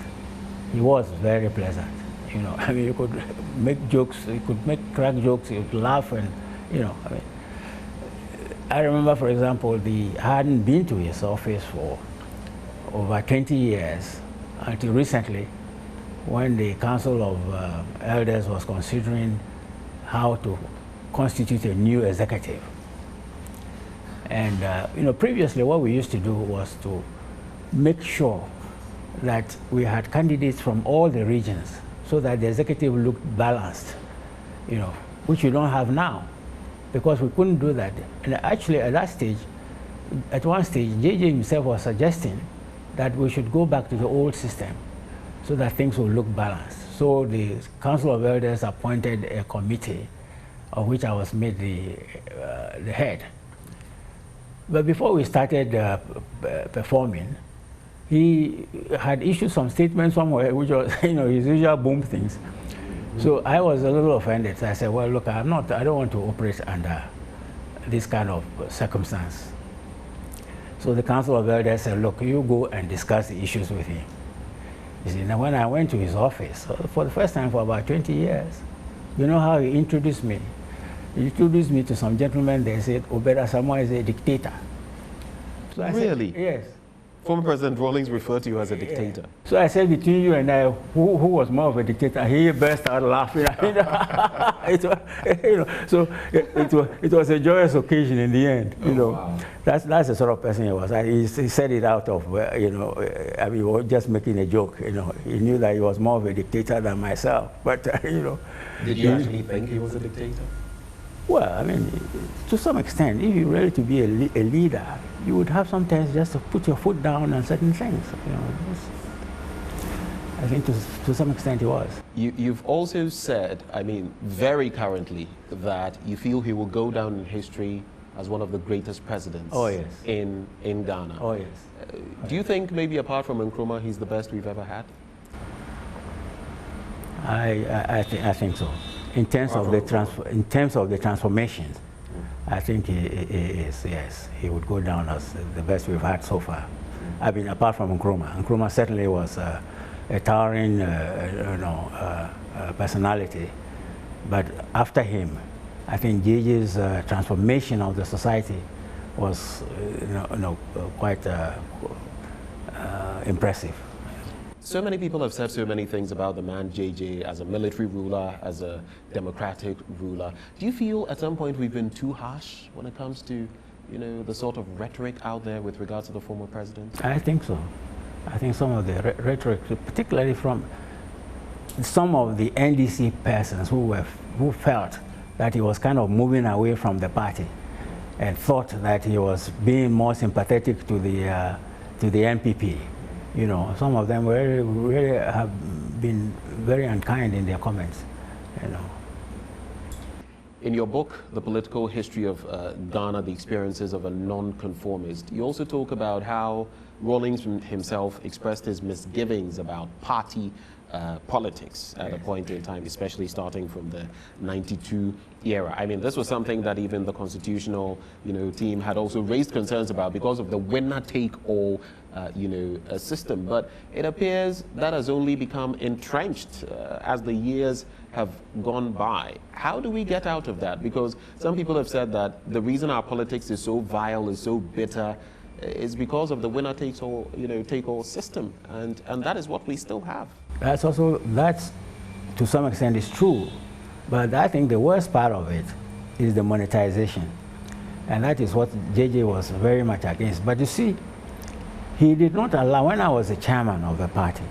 He was very pleasant. You could make jokes, you could make crack jokes, you could laugh, and I remember, for example, I hadn't been to his office for over 20 years until recently, when the Council of Elders was considering how to constitute a new executive. And previously what we used to do was to make sure that we had candidates from all the regions so that the executive looked balanced, which we don't have now, because we couldn't do that. And actually at one stage, JJ himself was suggesting that we should go back to the old system so that things will look balanced. So the Council of Elders appointed a committee of which I was made the head. But before we started performing, he had issued some statements somewhere, which was, his usual boom things. So I was a little offended. So I said, well, look, I don't want to operate under this kind of circumstance. So the Council of Elders said, look, you go and discuss the issues with him. You see, now when I went to his office, for the first time for about 20 years, you know how he introduced me? He introduced me to some gentlemen. They said, Obeda Samoa is a dictator. So I really? said, yes. Former President Rawlings referred to you as a dictator. So I said, between you and I, who was more of a dictator? He burst out laughing. So it was a joyous occasion in the end. Wow. That's the sort of person he was. He said it out of, I mean, he was just making a joke. He knew that he was more of a dictator than myself. But Did you actually think he was a dictator? Well, I mean, to some extent, if you really to be a leader, you would have sometimes just to put your foot down on certain things. I think to some extent he was. You've also said, I mean, very currently, that you feel he will go down in history as one of the greatest presidents in Ghana. Oh, yes. Do you think maybe apart from Nkrumah, he's the best we've ever had? I think so. In terms of the transformations, I think he is, yes. He would go down as the best we've had so far. I mean, apart from Nkrumah. Nkrumah certainly was a towering, personality. But after him, I think JJ's transformation of the society was, quite impressive. So many people have said so many things about the man JJ as a military ruler, as a democratic ruler. Do you feel at some point we've been too harsh when it comes to, the sort of rhetoric out there with regards to the former president? I think so. I think some of the rhetoric, particularly from some of the NDC persons who felt that he was kind of moving away from the party and thought that he was being more sympathetic to the NPP. Some of them really have been very unkind in their comments. In your book, The Political History of Ghana, The Experiences of a Non-Conformist, you also talk about how Rawlings himself expressed his misgivings about party politics at a point in time, especially starting from the '92 era. I mean, this was something that even the constitutional, team had also raised concerns about because of the winner-take-all, system. But it appears that has only become entrenched as the years have gone by. How do we get out of that? Because some people have said that the reason our politics is so vile, is so bitter, is because of the winner-takes-all, take-all system, and that is what we still have. That's to some extent is true, but I think the worst part of it is the monetization, and that is what JJ was very much against. But you see, he did not allow, when I was the chairman of the party,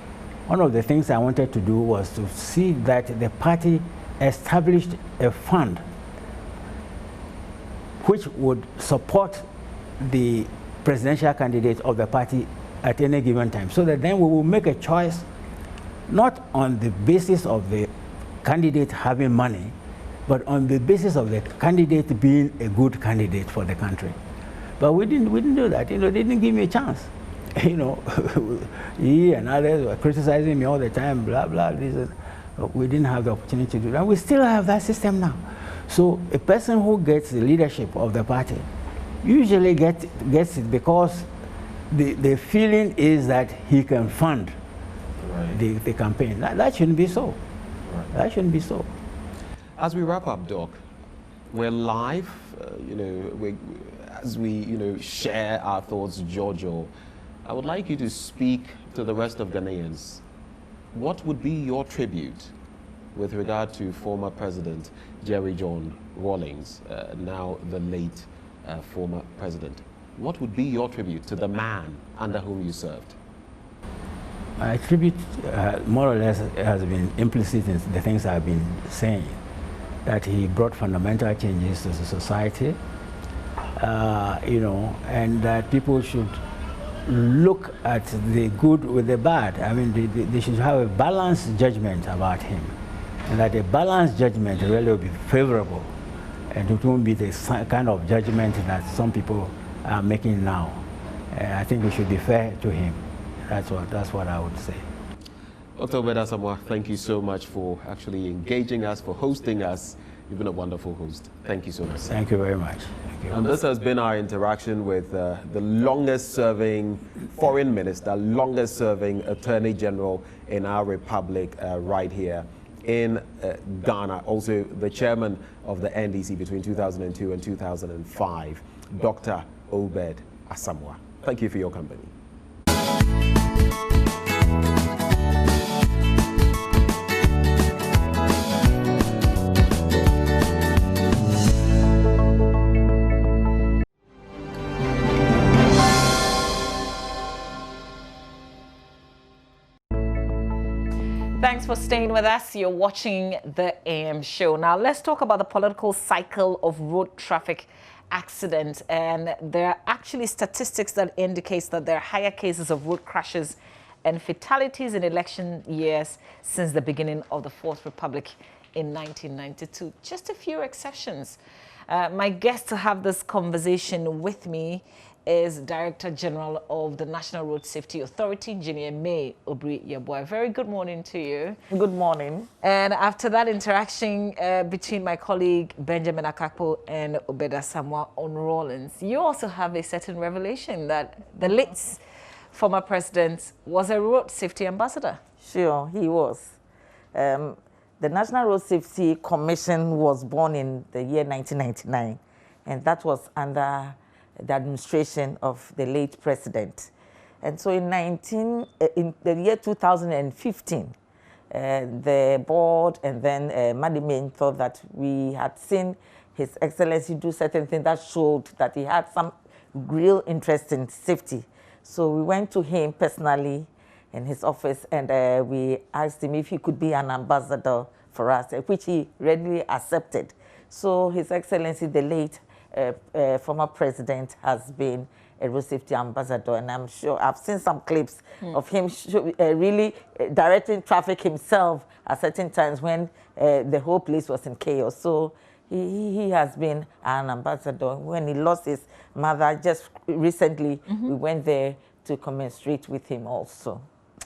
one of the things I wanted to do was to see that the party established a fund which would support the presidential candidate of the party at any given time, so that then we will make a choice not on the basis of the candidate having money, but on the basis of the candidate being a good candidate for the country. But we didn't do that. They didn't give me a chance. He and others were criticizing me all the time, blah, blah. We didn't have the opportunity to do that. We still have that system now. So a person who gets the leadership of the party usually gets it because the feeling is that he can fund the campaign. That shouldn't be so. That shouldn't be so. As we wrap up, Doc, we're live, as we, share our thoughts, Giorgio, I would like you to speak to the rest of Ghanaians. What would be your tribute with regard to former President Jerry John Rawlings, now the late former president? What would be your tribute to the man under whom you served? My tribute, more or less, has been implicit in the things I've been saying, that he brought fundamental changes to the society, and that people should look at the good with the bad. I mean, they should have a balanced judgment about him, and that a balanced judgment really will be favorable, and it won't be the kind of judgment that some people are making now. I think we should be fair to him. That's what I would say. Dr. Obed Asamoah, thank you so much for actually engaging us, for hosting us. You've been a wonderful host. Thank you so much. Thank you very much. Thank you. And this has been our interaction with the longest-serving foreign minister, longest-serving attorney general in our republic right here in Ghana. Also the chairman of the NDC between 2002 and 2005, Dr. Obed Asamoah. Thank you for your company. Thanks for staying with us. You're watching the AM show. Now, let's talk about the political cycle of road traffic accidents. And there are actually statistics that indicates that there are higher cases of road crashes and fatalities in election years since the beginning of the Fourth Republic in 1992. Just a few exceptions. My guest to have this conversation with me is Director General of the National Road Safety Authority, Engineer May Obri-Yeboah. Very good morning to you. Good morning. And after that interaction between my colleague Benjamin Akakpo and Obeda Samoa on Rawlings, you also have a certain revelation that the late former president was a road safety ambassador. Sure, he was. The National Road Safety Commission was born in the year 1999, and that was under the administration of the late president. And so in the year 2015, the board and then Madimin thought that we had seen His Excellency do certain things that showed that he had some real interest in safety. So we went to him personally in his office and we asked him if he could be an ambassador for us, which he readily accepted. So His Excellency, the late former president, has been a road safety ambassador, and I'm sure I've seen some clips of him really directing traffic himself at certain times when the whole place was in chaos. So he has been an ambassador. When he lost his mother just recently, we went there to commiserate with him also.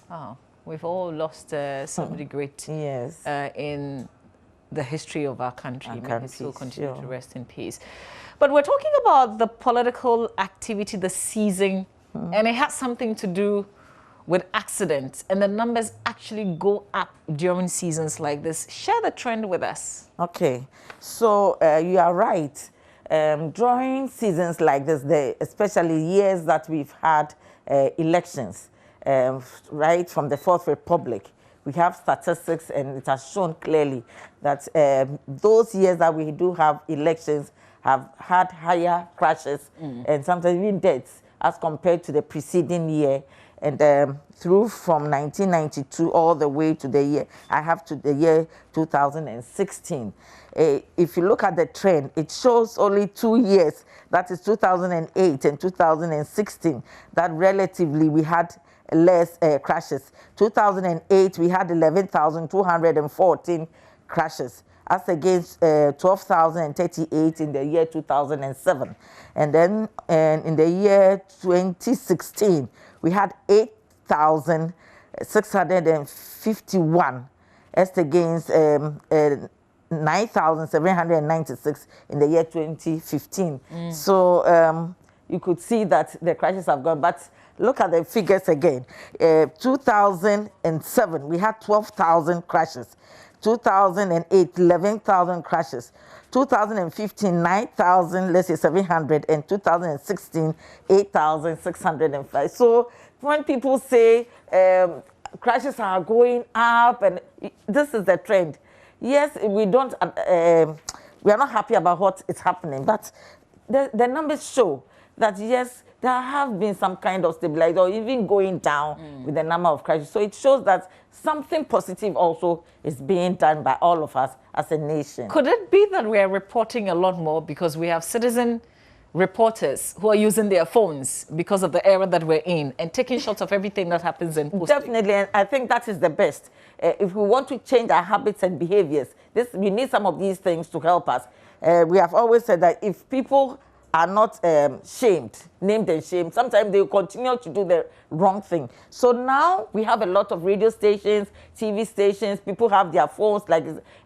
Oh, we've all lost somebody great in the history of our country. May he still continue to rest in peace. But we're talking about the political activity, the season, and it has something to do with accidents, and the numbers actually go up during seasons like this. Share the trend with us. Okay, so you are right. During seasons like this, especially years that we've had elections, right from the Fourth Republic, we have statistics, and it has shown clearly that those years that we do have elections have had higher crashes and sometimes even deaths as compared to the preceding year. And through from 1992 all the way to the year 2016. If you look at the trend, it shows only 2 years, that is 2008 and 2016, that relatively we had less crashes. 2008 we had 11,214 crashes, as against 12,038 in the year 2007. And then in the year 2016, we had 8,651, as against 9,796 in the year 2015. So you could see that the crashes have gone, but look at the figures again. 2007, we had 12,000 crashes. 2008, 11,000 crashes. 2015, 9,700, and 2016, 8,605. So when people say crashes are going up, and this is the trend. Yes, we are not happy about what is happening, but the numbers show that yes, there have been some kind of stabilization or even going down with the number of crashes. So it shows that something positive also is being done by all of us as a nation. Could it be that we are reporting a lot more because we have citizen reporters who are using their phones because of the era that we're in and taking shots of everything that happens in posting? Definitely, and I think that is the best. If we want to change our habits and behaviors, we need some of these things to help us. We have always said that if people are not named and shamed, sometimes they will continue to do the wrong thing. So now we have a lot of radio stations, TV stations, people have their phones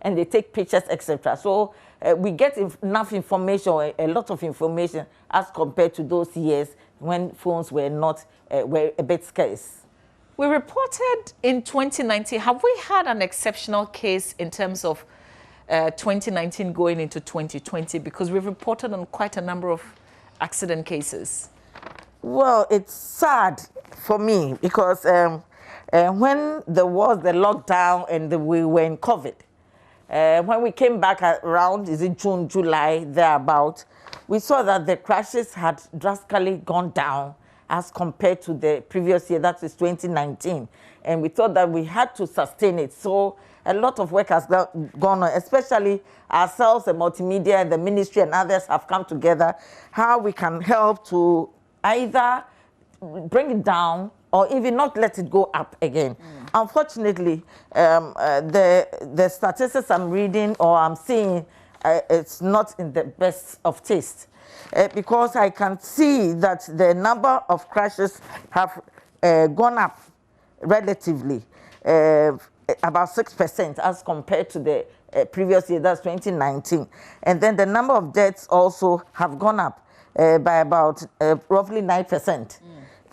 and they take pictures, etc. So we get enough information, a lot of information, as compared to those years when phones were were a bit scarce. We reported in 2019, have we had an exceptional case in terms of 2019 going into 2020, because we've reported on quite a number of accident cases? Well, it's sad for me, because when there was the lockdown and we were in COVID, when we came back around, is it June, July, thereabout, we saw that the crashes had drastically gone down as compared to the previous year, that is 2019. And we thought that we had to sustain it. So a lot of work has gone on, especially ourselves, the multimedia, and the ministry and others have come together, how we can help to either bring it down or even not let it go up again. Unfortunately, the statistics I'm reading or I'm seeing, it's not in the best of taste. Because I can see that the number of crashes have gone up relatively, about 6% as compared to the previous year, that's 2019. And then the number of deaths also have gone up by about roughly 9%.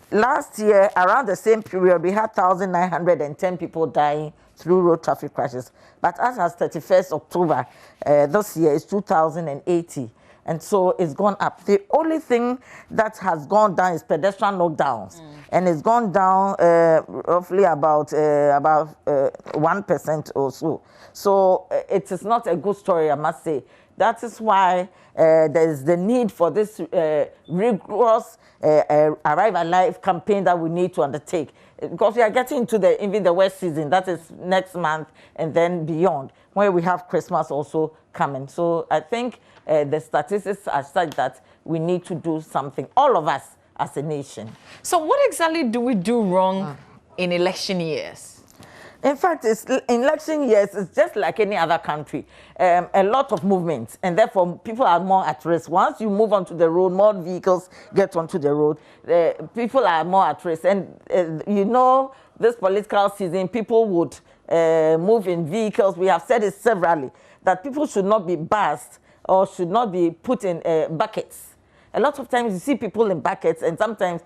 Last year, around the same period, we had 1,910 people dying through road traffic crashes. But as of 31st October, this year is 2,080. And so it's gone up. The only thing that has gone down is pedestrian knockdowns. And it's gone down roughly about 1% or so. So it is not a good story, I must say. That is why there is the need for this rigorous Arrive Alive campaign that we need to undertake. Because we are getting into even the wet season, that is next month and then beyond, where we have Christmas also coming. So I think the statistics are such that we need to do something, all of us as a nation. So what exactly do we do wrong in election years? In fact, in election years, it's just like any other country. A lot of movements, and therefore people are more at risk. Once you move onto the road, more vehicles get onto the road, people are more at risk. And you know, this political season, people would move in vehicles. We have said it severally, that people should not be bussed or should not be put in buckets. A lot of times you see people in buckets, and sometimes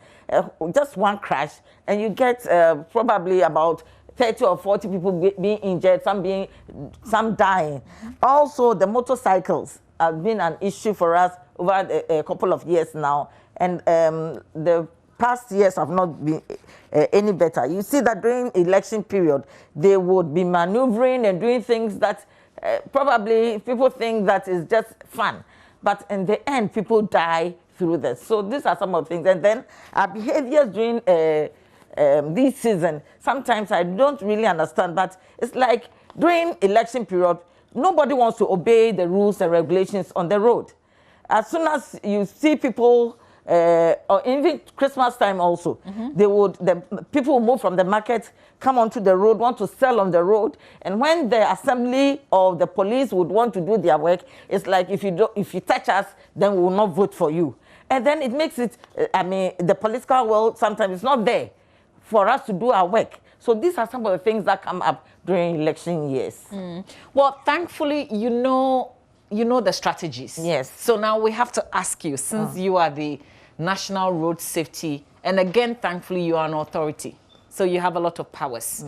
just one crash, and you get probably about 30 or 40 people being injured, some dying. Also, the motorcycles have been an issue for us over a couple of years now, and the past years have not been any better. You see that during election period, they would be maneuvering and doing things that probably people think that is just fun. But in the end, people die through this. So these are some of the things. And then our behaviors during this season, sometimes I don't really understand, but it's like during election period, nobody wants to obey the rules and regulations on the road. As soon as you see people, or even Christmas time also, the people who move from the market, come onto the road, want to sell on the road, and when the assembly or the police would want to do their work, it's like if you touch us, then we will not vote for you. And then it makes it, the political world sometimes is not there for us to do our work. So these are some of the things that come up during election years. Well, thankfully, you know the strategies. Yes. So now we have to ask you, since you are the National Road Safety, and again, thankfully, you are an authority, so you have a lot of powers.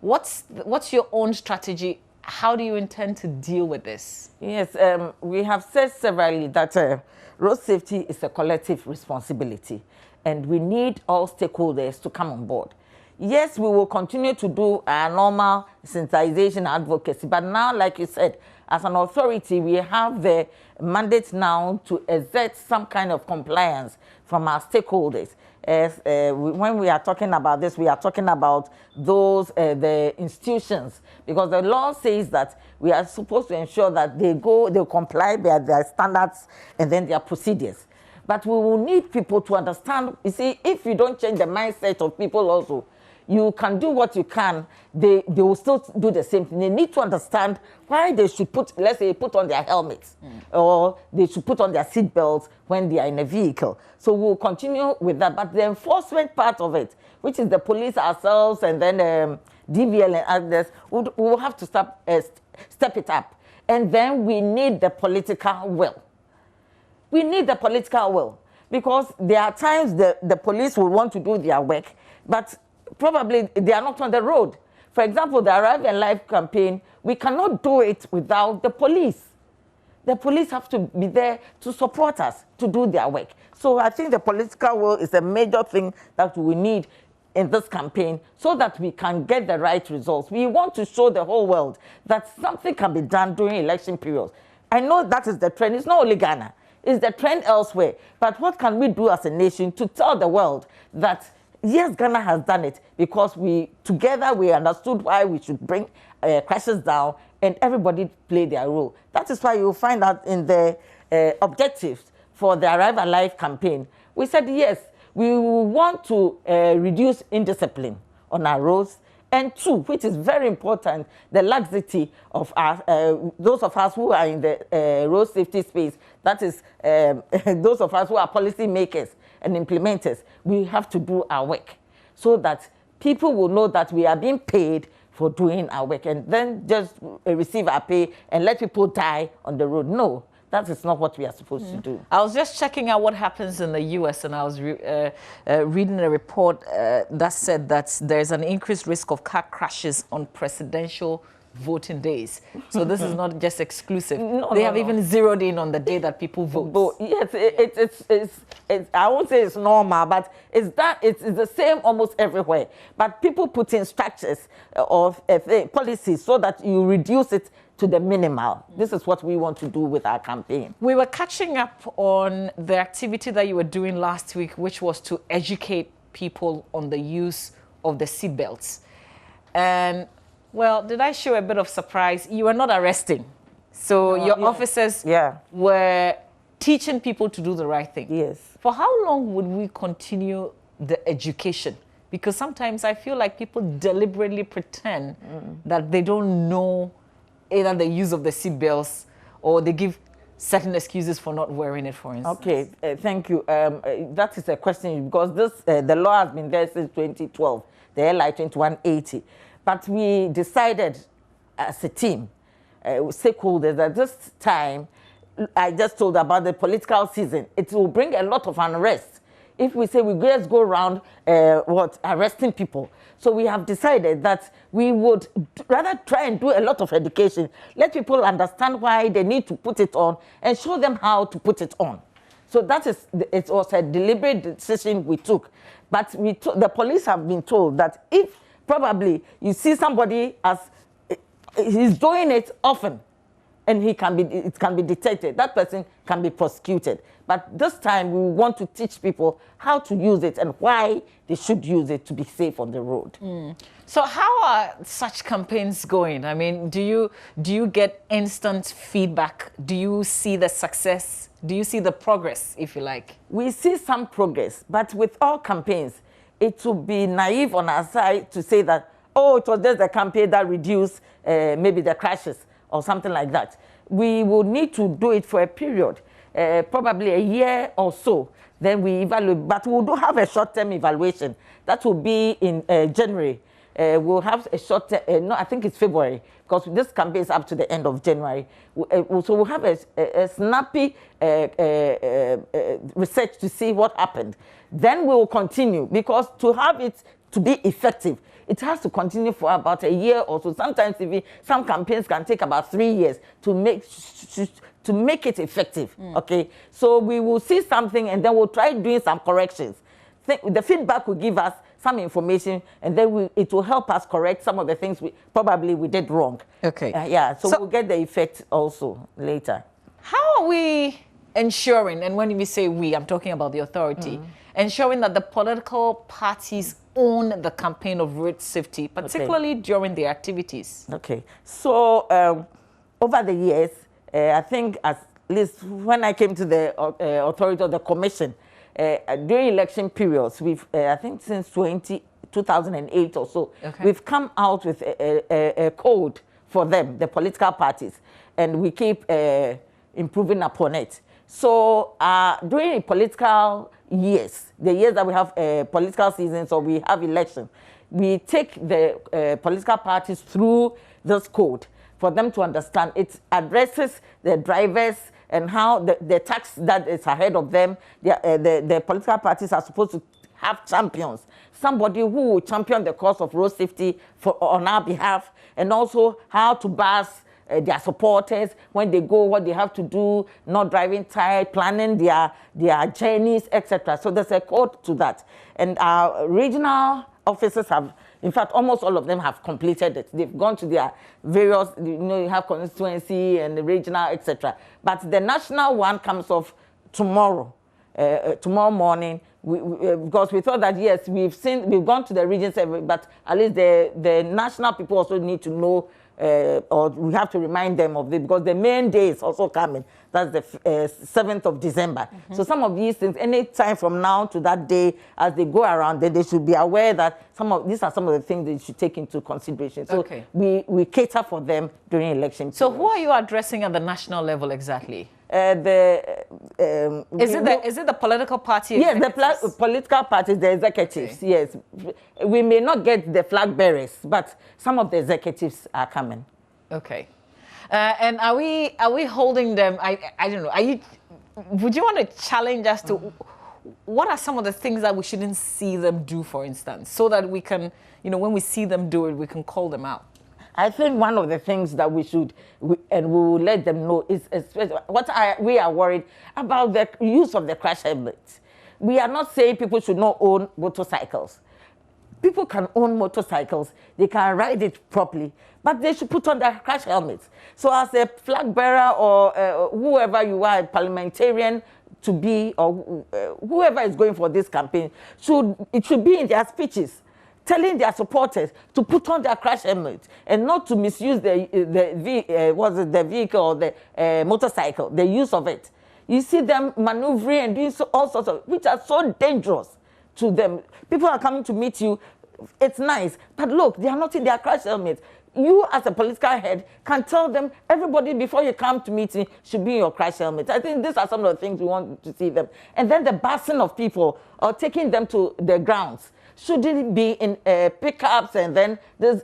What's your own strategy? How do you intend to deal with this? Yes, we have said severally that road safety is a collective responsibility, and we need all stakeholders to come on board. Yes, we will continue to do our normal sensitization advocacy, but now, like you said, as an authority, we have the mandate now to exert some kind of compliance from our stakeholders. When we are talking about this, we are talking about those, the institutions, because the law says that we are supposed to ensure that they comply with their standards and then their procedures. But we will need people to understand, you see, if you don't change the mindset of people also, you can do what you can, they will still do the same thing. They need to understand why they should let's say, put on their helmets, or they should put on their seat belts when they are in a vehicle. So we'll continue with that. But the enforcement part of it, which is the police ourselves and then DVL and others, we will have to step it up. And then we need the political will. We need the political will, because there are times the police will want to do their work, but probably they are not on the road. For example, the Arrive Alive campaign, we cannot do it without the police. the police have to be there to support us to do their work. So I think the political will is a major thing that we need in this campaign so that we can get the right results. We want to show the whole world that something can be done during election periods. I know that is the trend. It's not only Ghana. It's the trend elsewhere. But what can we do as a nation to tell the world that, yes, Ghana has done it because together we understood why we should bring crisis down and everybody play their role. That is why you'll find out in the objectives for the Arrive Alive campaign, we said, yes, we want to reduce indiscipline on our roads. And two, which is very important, the laxity of those of us who are in the road safety space, that is those of us who are policy makers and implementers, we have to do our work so that people will know that we are being paid for doing our work and then just receive our pay and let people die on the road. No, that is not what we are supposed to do. I was just checking out what happens in the U.S. and I was reading a report that said that there's an increased risk of car crashes on presidential voting days. So this is not just exclusive. They have even zeroed in on the day that people vote. But yes, it's I won't say it's normal, but it's the same almost everywhere. But people put in structures of policies so that you reduce it to the minimal. This is what we want to do with our campaign. We were catching up on the activity that you were doing last week, which was to educate people on the use of the seatbelts. And well, did I show a bit of surprise? You were not arresting. So your officers were teaching people to do the right thing. Yes. For how long would we continue the education? Because sometimes I feel like people deliberately pretend that they don't know either the use of the seatbelts or they give certain excuses for not wearing it, for instance. Okay, thank you. That is a question because the law has been there since 2012, the LI 2180. But we decided as a team, stakeholders, that this time, I just told about the political season, it will bring a lot of unrest if we say we just go around arresting people. So we have decided that we would rather try and do a lot of education, let people understand why they need to put it on and show them how to put it on. So that is, it was a deliberate decision we took. But the police have been told that if probably you see somebody as he's doing it often and it can be detected, that person can be prosecuted. But this time we want to teach people how to use it and why they should use it to be safe on the road. So how are such campaigns going? I mean, do you get instant feedback? Do you see the success? Do you see the progress, if you like? We see some progress, but with all campaigns, it would be naive on our side to say that, oh, it was just a campaign that reduced maybe the crashes or something like that. We will need to do it for a period, probably a year or so. Then we evaluate, but we do have a short-term evaluation. That will be in January. We'll have a short-term, no, I think it's February, because this campaign is up to the end of January. So we'll have a snappy research to see what happened. Then we will continue, because to have it to be effective, it has to continue for about a year or so. Sometimes some campaigns can take about 3 years to make it effective. Okay, so we will see something and then we'll try doing some corrections. The feedback will give us some information, and then it will help us correct some of the things we did wrong. Okay. So we'll get the effect also later. How are we ensuring, and when we say we, I'm talking about the authority, ensuring that the political parties own the campaign of road safety, particularly during the activities? Okay. So over the years, I think at least when I came to the authority of the commission, during election periods, I think since 2008 or so, we've come out with a code for them, the political parties, and we keep improving upon it. So during political years, the years that we have political seasons or we have elections, we take the political parties through this code for them to understand. It addresses the drivers and how the tax that is ahead of them. The political parties are supposed to have champions, somebody who will champion the cause of road safety on our behalf, and also how to bus their supporters, when they go, what they have to do, not driving tired, planning their journeys, etc. So there's a code to that. And our regional officers have, in fact, almost all of them have completed it. They've gone to their various, you have constituency and the regional, etc. But the national one comes off tomorrow, tomorrow morning, because we thought that, yes, we've gone to the regions, but at least the national people also need to know, or we have to remind them of it, because the main day is also coming. That's the 7th of December. So some of these things, any time from now to that day, as they go around, they should be aware that these are some of the things they should take into consideration. So we cater for them during election. So who are you addressing at the national level exactly? Is it the political party? Yes, the political parties, the executives. Yes, we may not get the flag bearers, but some of the executives are coming. Okay, and are we holding them? I don't know. Would you want to challenge us to what are some of the things that we shouldn't see them do, for instance, so that we can, when we see them do it, we can call them out? I think one of the things that we will let them know is we are worried about the use of the crash helmets. We are not saying people should not own motorcycles. People can own motorcycles, they can ride it properly, but they should put on their crash helmets. So as a flag bearer or whoever you are, a parliamentarian to be, or whoever is going for this campaign, it should be in their speeches, telling their supporters to put on their crash helmets and not to misuse the vehicle or the motorcycle, the use of it. You see them maneuvering and doing all sorts of, which are so dangerous to them. People are coming to meet you, it's nice, but look, they are not in their crash helmets. You as a political head can tell them, everybody before you come to meeting should be in your crash helmet. I think these are some of the things we want to see them. And then the busing of people or taking them to the grounds. Shouldn't it be in pickups and then these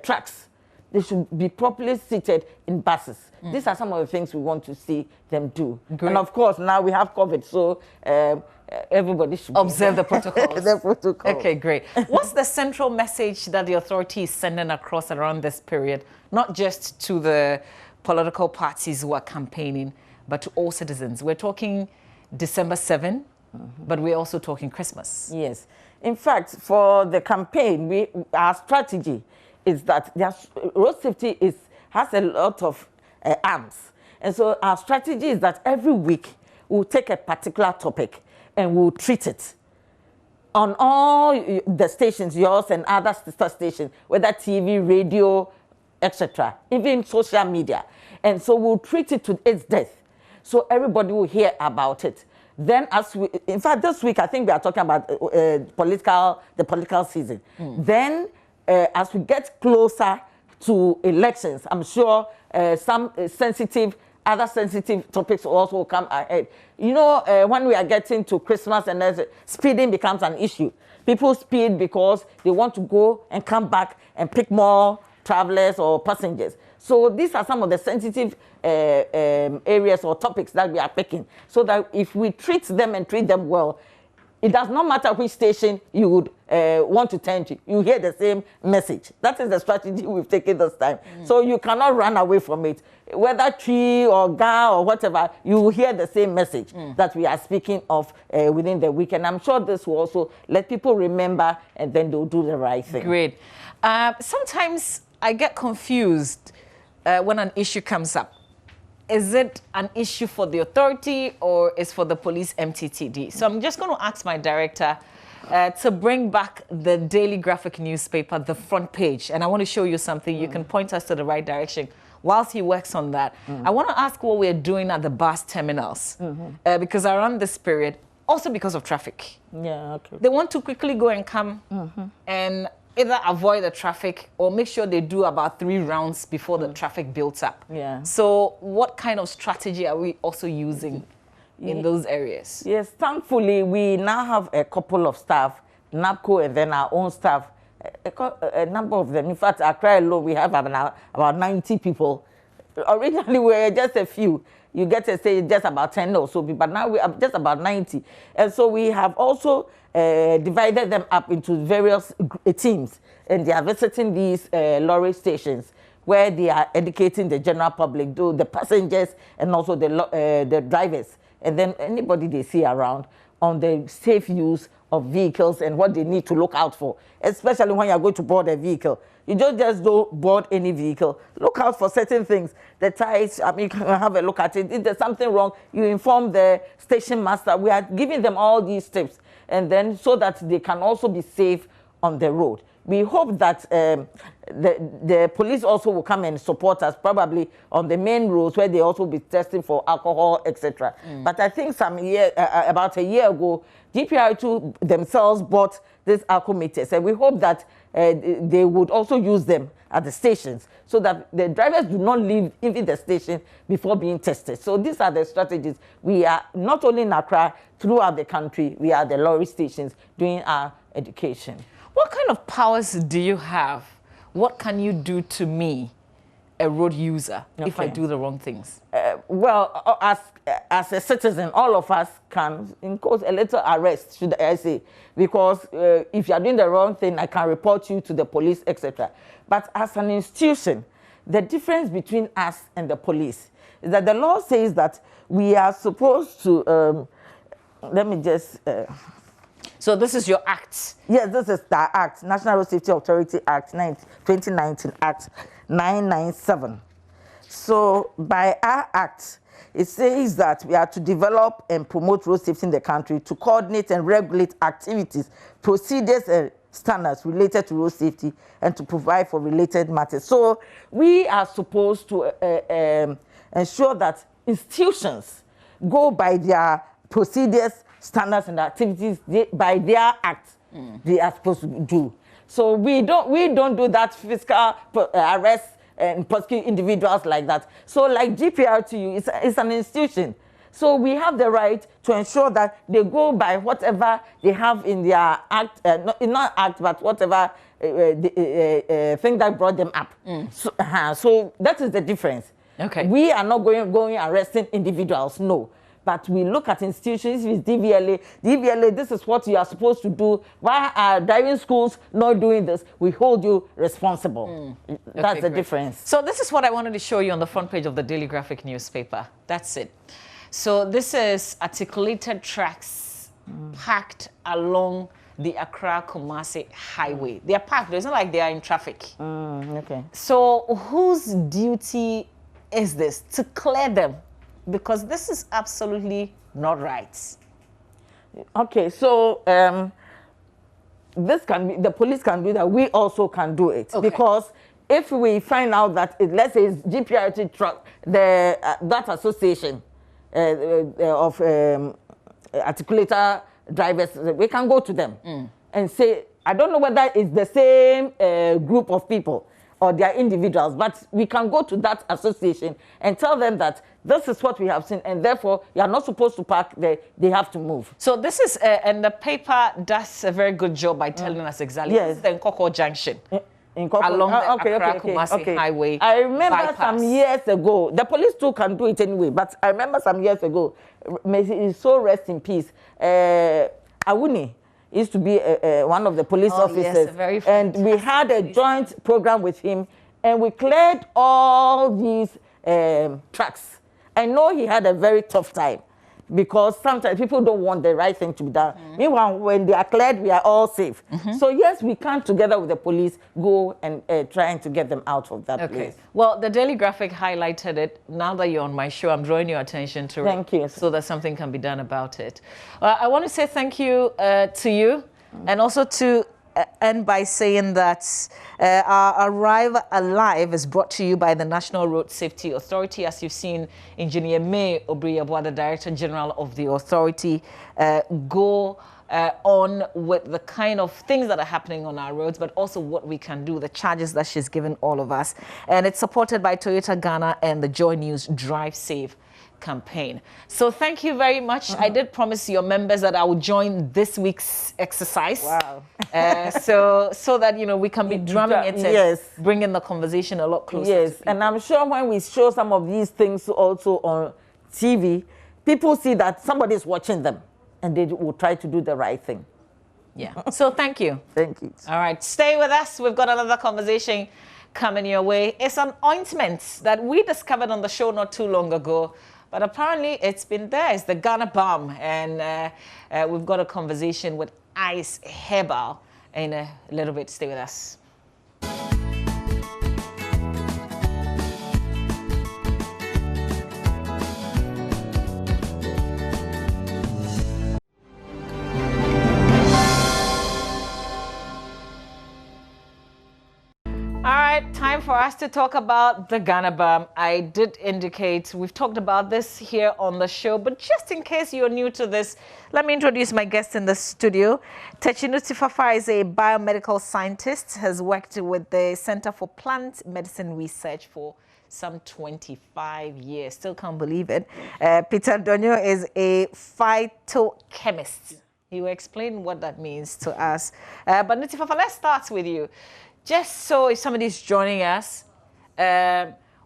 trucks? They should be properly seated in buses. These are some of the things we want to see them do. Great. And of course, now we have COVID, so everybody should observe the protocols. The protocol. Okay, great. What's the central message that the authority is sending across around this period, not just to the political parties who are campaigning, but to all citizens? We're talking December 7, but we're also talking Christmas. Yes. In fact, for the campaign, our strategy is that road safety has a lot of arms. And so our strategy is that every week we'll take a particular topic and we'll treat it on all the stations, yours and other sister stations, whether TV, radio, etc., even social media. And so we'll treat it to its death. So everybody will hear about it. Then, in fact, this week I think we are talking about the political season. Then, as we get closer to elections, I'm sure some other sensitive topics also come ahead. When we are getting to Christmas and speeding becomes an issue. People speed because they want to go and come back and pick more travelers or passengers. So these are some of the sensitive areas or topics that we are picking, so that if we treat them and treat them well, it does not matter which station you would want to turn to. You hear the same message. That is the strategy we've taken this time. So you cannot run away from it. Whether tree or ga or whatever, you will hear the same message that we are speaking of within the week. And I'm sure this will also let people remember, and then they'll do the right thing. Great. Sometimes I get confused when an issue comes up. Is it an issue for the authority or is for the police MTTD? So I'm just going to ask my director to bring back the daily graphic newspaper, the front page. And I want to show you something. You can point us to the right direction whilst he works on that. I want to ask what we're doing at the bus terminals because around this period, also because of traffic. Yeah, okay. They want to quickly go and come and either avoid the traffic or make sure they do about 3 rounds before the traffic builds up. Yeah. So what kind of strategy are we also using in those areers? Yes, thankfully, we now have a couple of staff, NAPCO and then our own staff, a number of them. In fact, Accra alone, we have about 90 people. Originally, we were just a few. You get to say just about 10 or so, but now we are just about 90. And so we have also divided them up into various teams, and they are visiting these lorry stations where they are educating the general public, the passengers and also the drivers, and then anybody they see around on the safe use of vehicles and what they need to look out for, especially when you're going to board a vehicle. You just don't board any vehicle. Look out for certain things. The tires, I mean, you can have a look at it. If there's something wrong, you inform the station master. We are giving them all these tips, and then so that they can also be safe on the road. We hope that the police also will come and support us, probably on the main roads where they also be testing for alcohol, etc. But I think about a year ago, GPR2 themselves bought these alcohol meters, and we hope that they would also use them at the stations so that the drivers do not leave even the station before being tested. So these are the strategies. We are not only in Accra, throughout the country, we are the lorry stations doing our education. What kind of powers do you have? What can you do to me, a road user, if I do the wrong things? Well, as a citizen, all of us can impose a little arrest, should I say, because if you are doing the wrong thing, I can report you to the police, etc. But as an institution, the difference between us and the police is that the law says that we are supposed to, let me just... So this is your act? Yes, this is the act, National Road Safety Authority Act, 2019 Act 997. So by our act, it says that we are to develop and promote road safety in the country, to coordinate and regulate activities, procedures and standards related to road safety, and to provide for related matters. So we are supposed to ensure that institutions go by their procedures, standards and activities by their act they are supposed to do. So we don't do that fiscal arrest and prosecute individuals like that. So like GPR2, it's an institution. So we have the right to ensure that they go by whatever they have in their act, not act, but whatever thing that brought them up. So that is the difference. Okay. We are not going arresting individuals, no. But we look at institutions with DVLA, this is what you are supposed to do. Why are driving schools not doing this? We hold you responsible. That's the difference. So this is what I wanted to show you on the front page of the Daily Graphic newspaper. That's it. So this is articulated tracks parked along the Accra-Kumasi highway. They are parked. It's not like they are in traffic. Okay. So whose duty is this? To clear them? Because this is absolutely not right. Okay, so this can be, the police can do that. We also can do it. Okay. Because if we find out that, let's say it's GPRT truck, that association of articulator drivers, we can go to them and say, I don't know whether it's the same group of people or they are individuals, but we can go to that association and tell them that this is what we have seen, and therefore you are not supposed to park there, they have to move. So this is, and the paper does a very good job by telling us exactly. Yes. This is the Nkoko Junction. Nkoko, along the Accra-Kumasi highway. I remember bypass. some years ago, the police too can do it anyway, but I remember some years ago, may he so rest in peace, Awuni used to be one of the police officers, yes, and we had a joint program with him, and we cleared all these tracks. I know he had a very tough time because sometimes people don't want the right thing to be done. Meanwhile, when they are cleared, we are all safe. So yes, we can, together with the police, go and trying to get them out of that place. Well, the Daily Graphic highlighted it. Now that you're on my show, I'm drawing your attention to it. Thank you. So that something can be done about it. I want to say thank you to you, and also to end by saying that our Arrive Alive is brought to you by the National Road Safety Authority. As you've seen, Engineer May Obriyabwa, the Director General of the authority, go on with the kind of things that are happening on our roads, but also what we can do, the charges that she's given all of us. And it's supported by Toyota Ghana and the Joy News Drive Safe campaign. So thank you very much. I did promise your members that I would join this week's exercise. Wow. So that, you know, we can be drumming it and bringing the conversation a lot closer. Yes, and I'm sure when we show some of these things also on TV, people see that somebody is watching them and they will try to do the right thing. Yeah. So thank you. Thank you. All right. Stay with us. We've got another conversation coming your way. It's an ointment that we discovered on the show not too long ago, but apparently it's been there. It's the Ganabang, and we've got a conversation with Is Herbal in a little bit. Stay with us. All right, time for us to talk about the Ganabang. I did indicate we've talked about this here on the show, but just in case you're new to this, let me introduce my guest in the studio. Techinuti Fafa is a biomedical scientist, has worked with the Center for Plant Medicine Research for some 25 years. Still can't believe it. Peter Donyo is a phytochemist. He will explain what that means to us. But Nuti Fafa, let's start with you. Just so if somebody's joining us,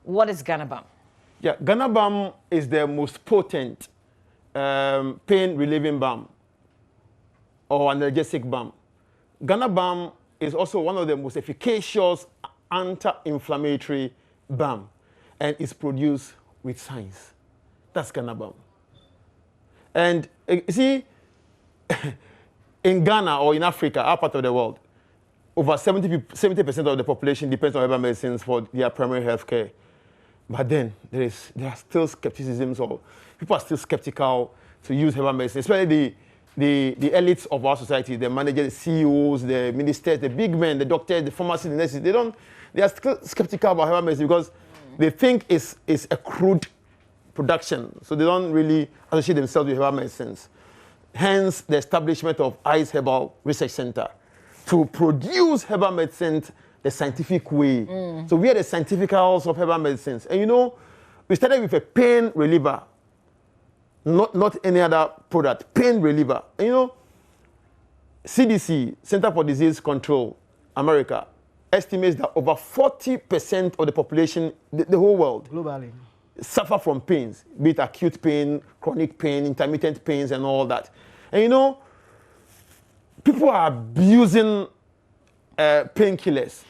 what is Ganabang? Yeah, Ganabang is the most potent pain-relieving balm or analgesic balm. Ganabang is also one of the most efficacious anti-inflammatory balm, and is produced with science. That's Ganabang. And you see, in Ghana or in Africa, our part of the world, over 70% of the population depends on herbal medicines for their primary health care. But then there are still skepticisms, or people are still skeptical to use herbal medicine, especially the elites of our society, the managers, the CEOs, the ministers, the big men, the doctors, the pharmacists, the nurses. They are still skeptical about herbal medicine because they think it's a crude production. So they don't really associate themselves with herbal medicines. Hence the establishment of Is Herbal Research Center, to produce herbal medicines the scientific way. So we are the scientificals of herbal medicines. And you know, we started with a pain reliever, not any other product, pain reliever. And you know, CDC, Center for Disease Control, America, estimates that over 40% of the population, the whole world, globally, suffer from pains, be it acute pain, chronic pain, intermittent pains, and all that. And you know, people are abusing painkillers.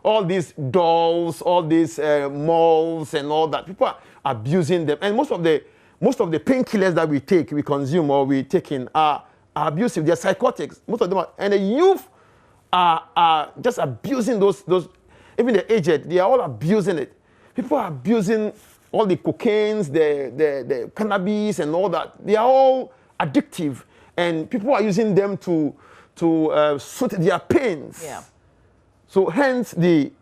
All these dolls, all these malls and all that. People are abusing them. And most of the painkillers that we take, we consume or we take in are abusive. They're psychotics. Most of them are. And the youth are just abusing those. Even the aged, they are all abusing it. People are abusing all the cocaines, the cannabis and all that. They are all addictive. And people are using them to suit their pains. Yeah. So hence the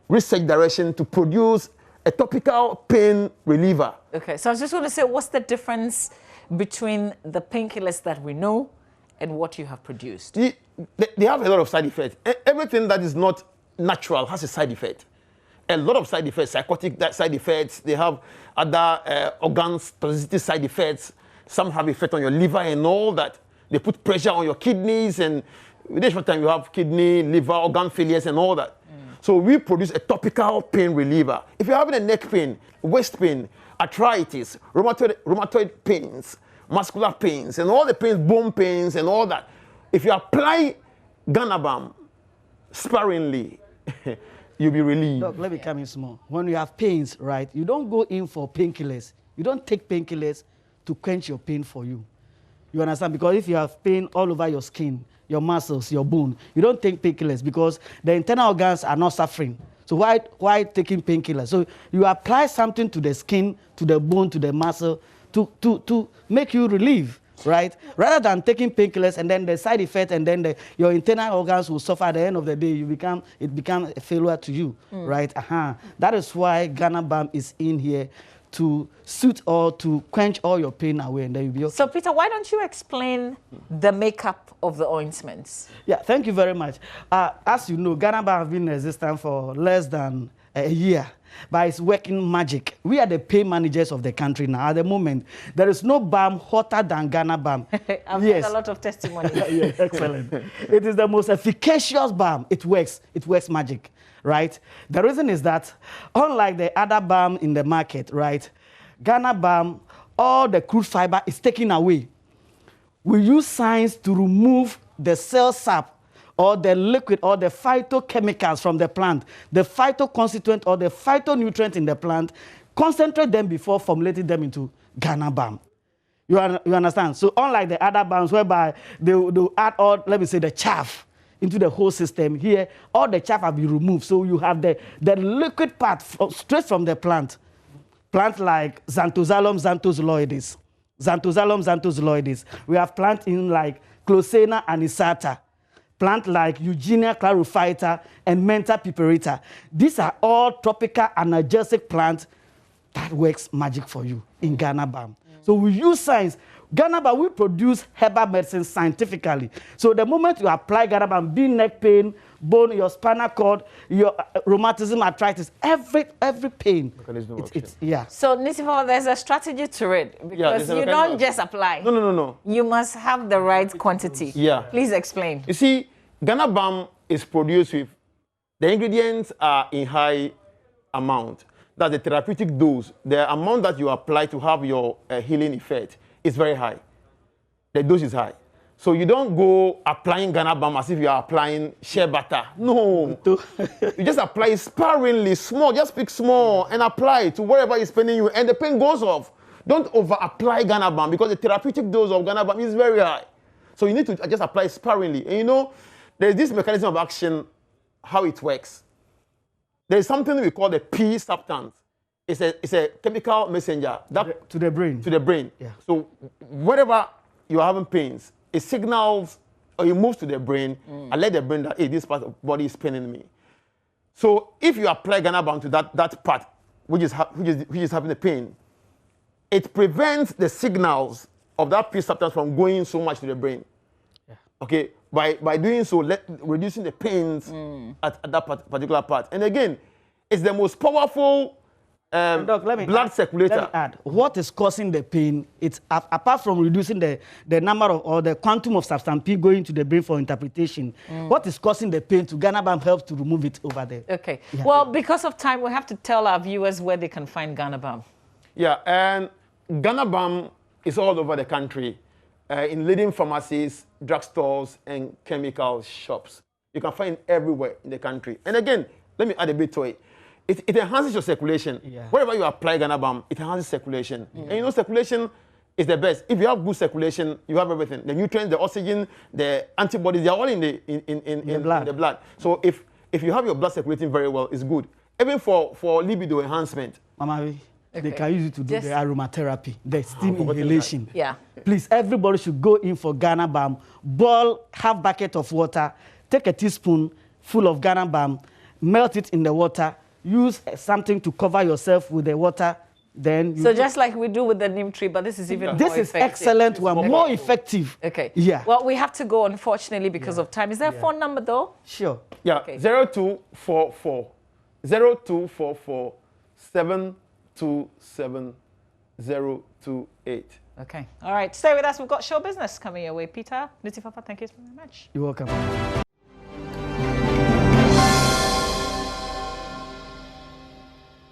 research direction to produce a topical pain reliever. Okay, so I was just going to say, what's the difference between the painkillers that we know and what you have produced? They have a lot of side effects. Everything that is not natural has a side effect. A lot of side effects, psychotic side effects. They have other organs, toxicity side effects. Some have effect on your liver and all that. They put pressure on your kidneys, and with each time you have kidney, liver, organ failures and all that. So we produce a topical pain reliever. If you're having a neck pain, waist pain, arthritis, rheumatoid pains, muscular pains, and all the pains, bone pains and all that, if you apply Ganabang sparingly, you'll be relieved. Look, let me come in small. When you have pains, right, you don't go in for painkillers. You don't take painkillers to quench your pain for you. You understand? Because if you have pain all over your skin, your muscles, your bone, you don't take painkillers because the internal organs are not suffering. So why taking painkillers? So you apply something to the skin, to the bone, to the muscle to make you relieve, right? Rather than taking painkillers and then the side effect and then your internal organs will suffer. At the end of the day, it becomes a failure to you, right? That is why Ganabang is in here to suit or to quench all your pain away, and then you'll be okay. So, Peter, why don't you explain the makeup of the ointments? Yeah, thank you very much. As you know, Ganabang has been in existence for less than a year, but it's working magic. We are the pain managers of the country now. At the moment, there is no balm hotter than Ganabang. I've heard a lot of testimony. Yeah, excellent. It is the most efficacious balm. It works magic. Right? The reason is that, unlike the other balm in the market, right, Ganabang, all the crude fiber is taken away. We use science to remove the cell sap or the liquid or the phytochemicals from the plant, the phytoconstituent or the phytonutrient in the plant, concentrate them before formulating them into Ganabang. You understand? So unlike the other balms whereby they'll add all, let me say, the chaff into the whole system, here all the chaff have been removed. So you have the liquid part straight from the plant. Plants like Xanthozalum xanthozaloides. Xanthozalum xanthozaloides. We have plants in like Closena anisata. Plants like Eugenia chlorophyta and Mentha piperita. These are all tropical analgesic plants that works magic for you in Ganabang. So we use science. Ganabang, we produce herbal medicine scientifically. So the moment you apply Ganabang, be neck pain, bone, your spinal cord, your rheumatism, arthritis, every pain. Yeah. So Nisifa, there's a strategy to it because you don't just apply. No. You must have the right quantity. Yeah. Please explain. You see, Ganabang is produced with, the ingredients are in high amount. That's the therapeutic dose. The amount that you apply to have your healing effect is very high. The dose is high. So you don't go applying Ganabang as if you are applying shea butter. No. You just apply it sparingly, small. Just pick small and apply it to wherever is paining you, and the pain goes off. Don't over-apply Ganabang because the therapeutic dose of Ganabang is very high. So you need to just apply it sparingly. And you know, there's this mechanism of action, how it works. There's something we call the P substance. It's a chemical messenger that to the brain. To the brain. Yeah. So wherever you are having pains, it signals or it moves to the brain and let the brain that, hey, this part of the body is paining me. So if you apply Ganabang to that part which is having the pain, it prevents the signals of that P substance from going so much to the brain. Yeah. Okay. By doing so, reducing the pains at that particular part. And again, it's the most powerful blood circulator. Let me add, what is causing the pain? It's apart from reducing the number of or the quantum of substance P going to the brain for interpretation. What is causing the pain to Ganabang helps to remove it over there. Okay. Yeah. Well, because of time, we have to tell our viewers where they can find Ganabang. Yeah, and Ganabang is all over the country. In leading pharmacies, drugstores, and chemical shops. You can find it everywhere in the country. And again, let me add a bit to it. It enhances your circulation. Yeah. Wherever you apply Ganabang, it enhances circulation. And you know, circulation is the best. If you have good circulation, you have everything. The nutrients, the oxygen, the antibodies, they're all in the blood. So if you have your blood circulating very well, it's good. Even for libido enhancement. Mama, they can use it to do the aromatherapy, the steam inhalation. Yeah. Please, everybody should go in for Ganabang. Boil half bucket of water. Take a teaspoon full of Ganabang. Melt it in the water. Use something to cover yourself with the water. Then so just like we do with the neem tree, but this is even more effective. This is excellent one, more effective. Okay. Yeah. Well, we have to go, unfortunately, because of time. Is there a phone number, though? Sure. Yeah, okay. 0244 727-028. Okay. All right. Stay with us. We've got show business coming your way. Peter, Nitifafa, thank you very much. You're welcome.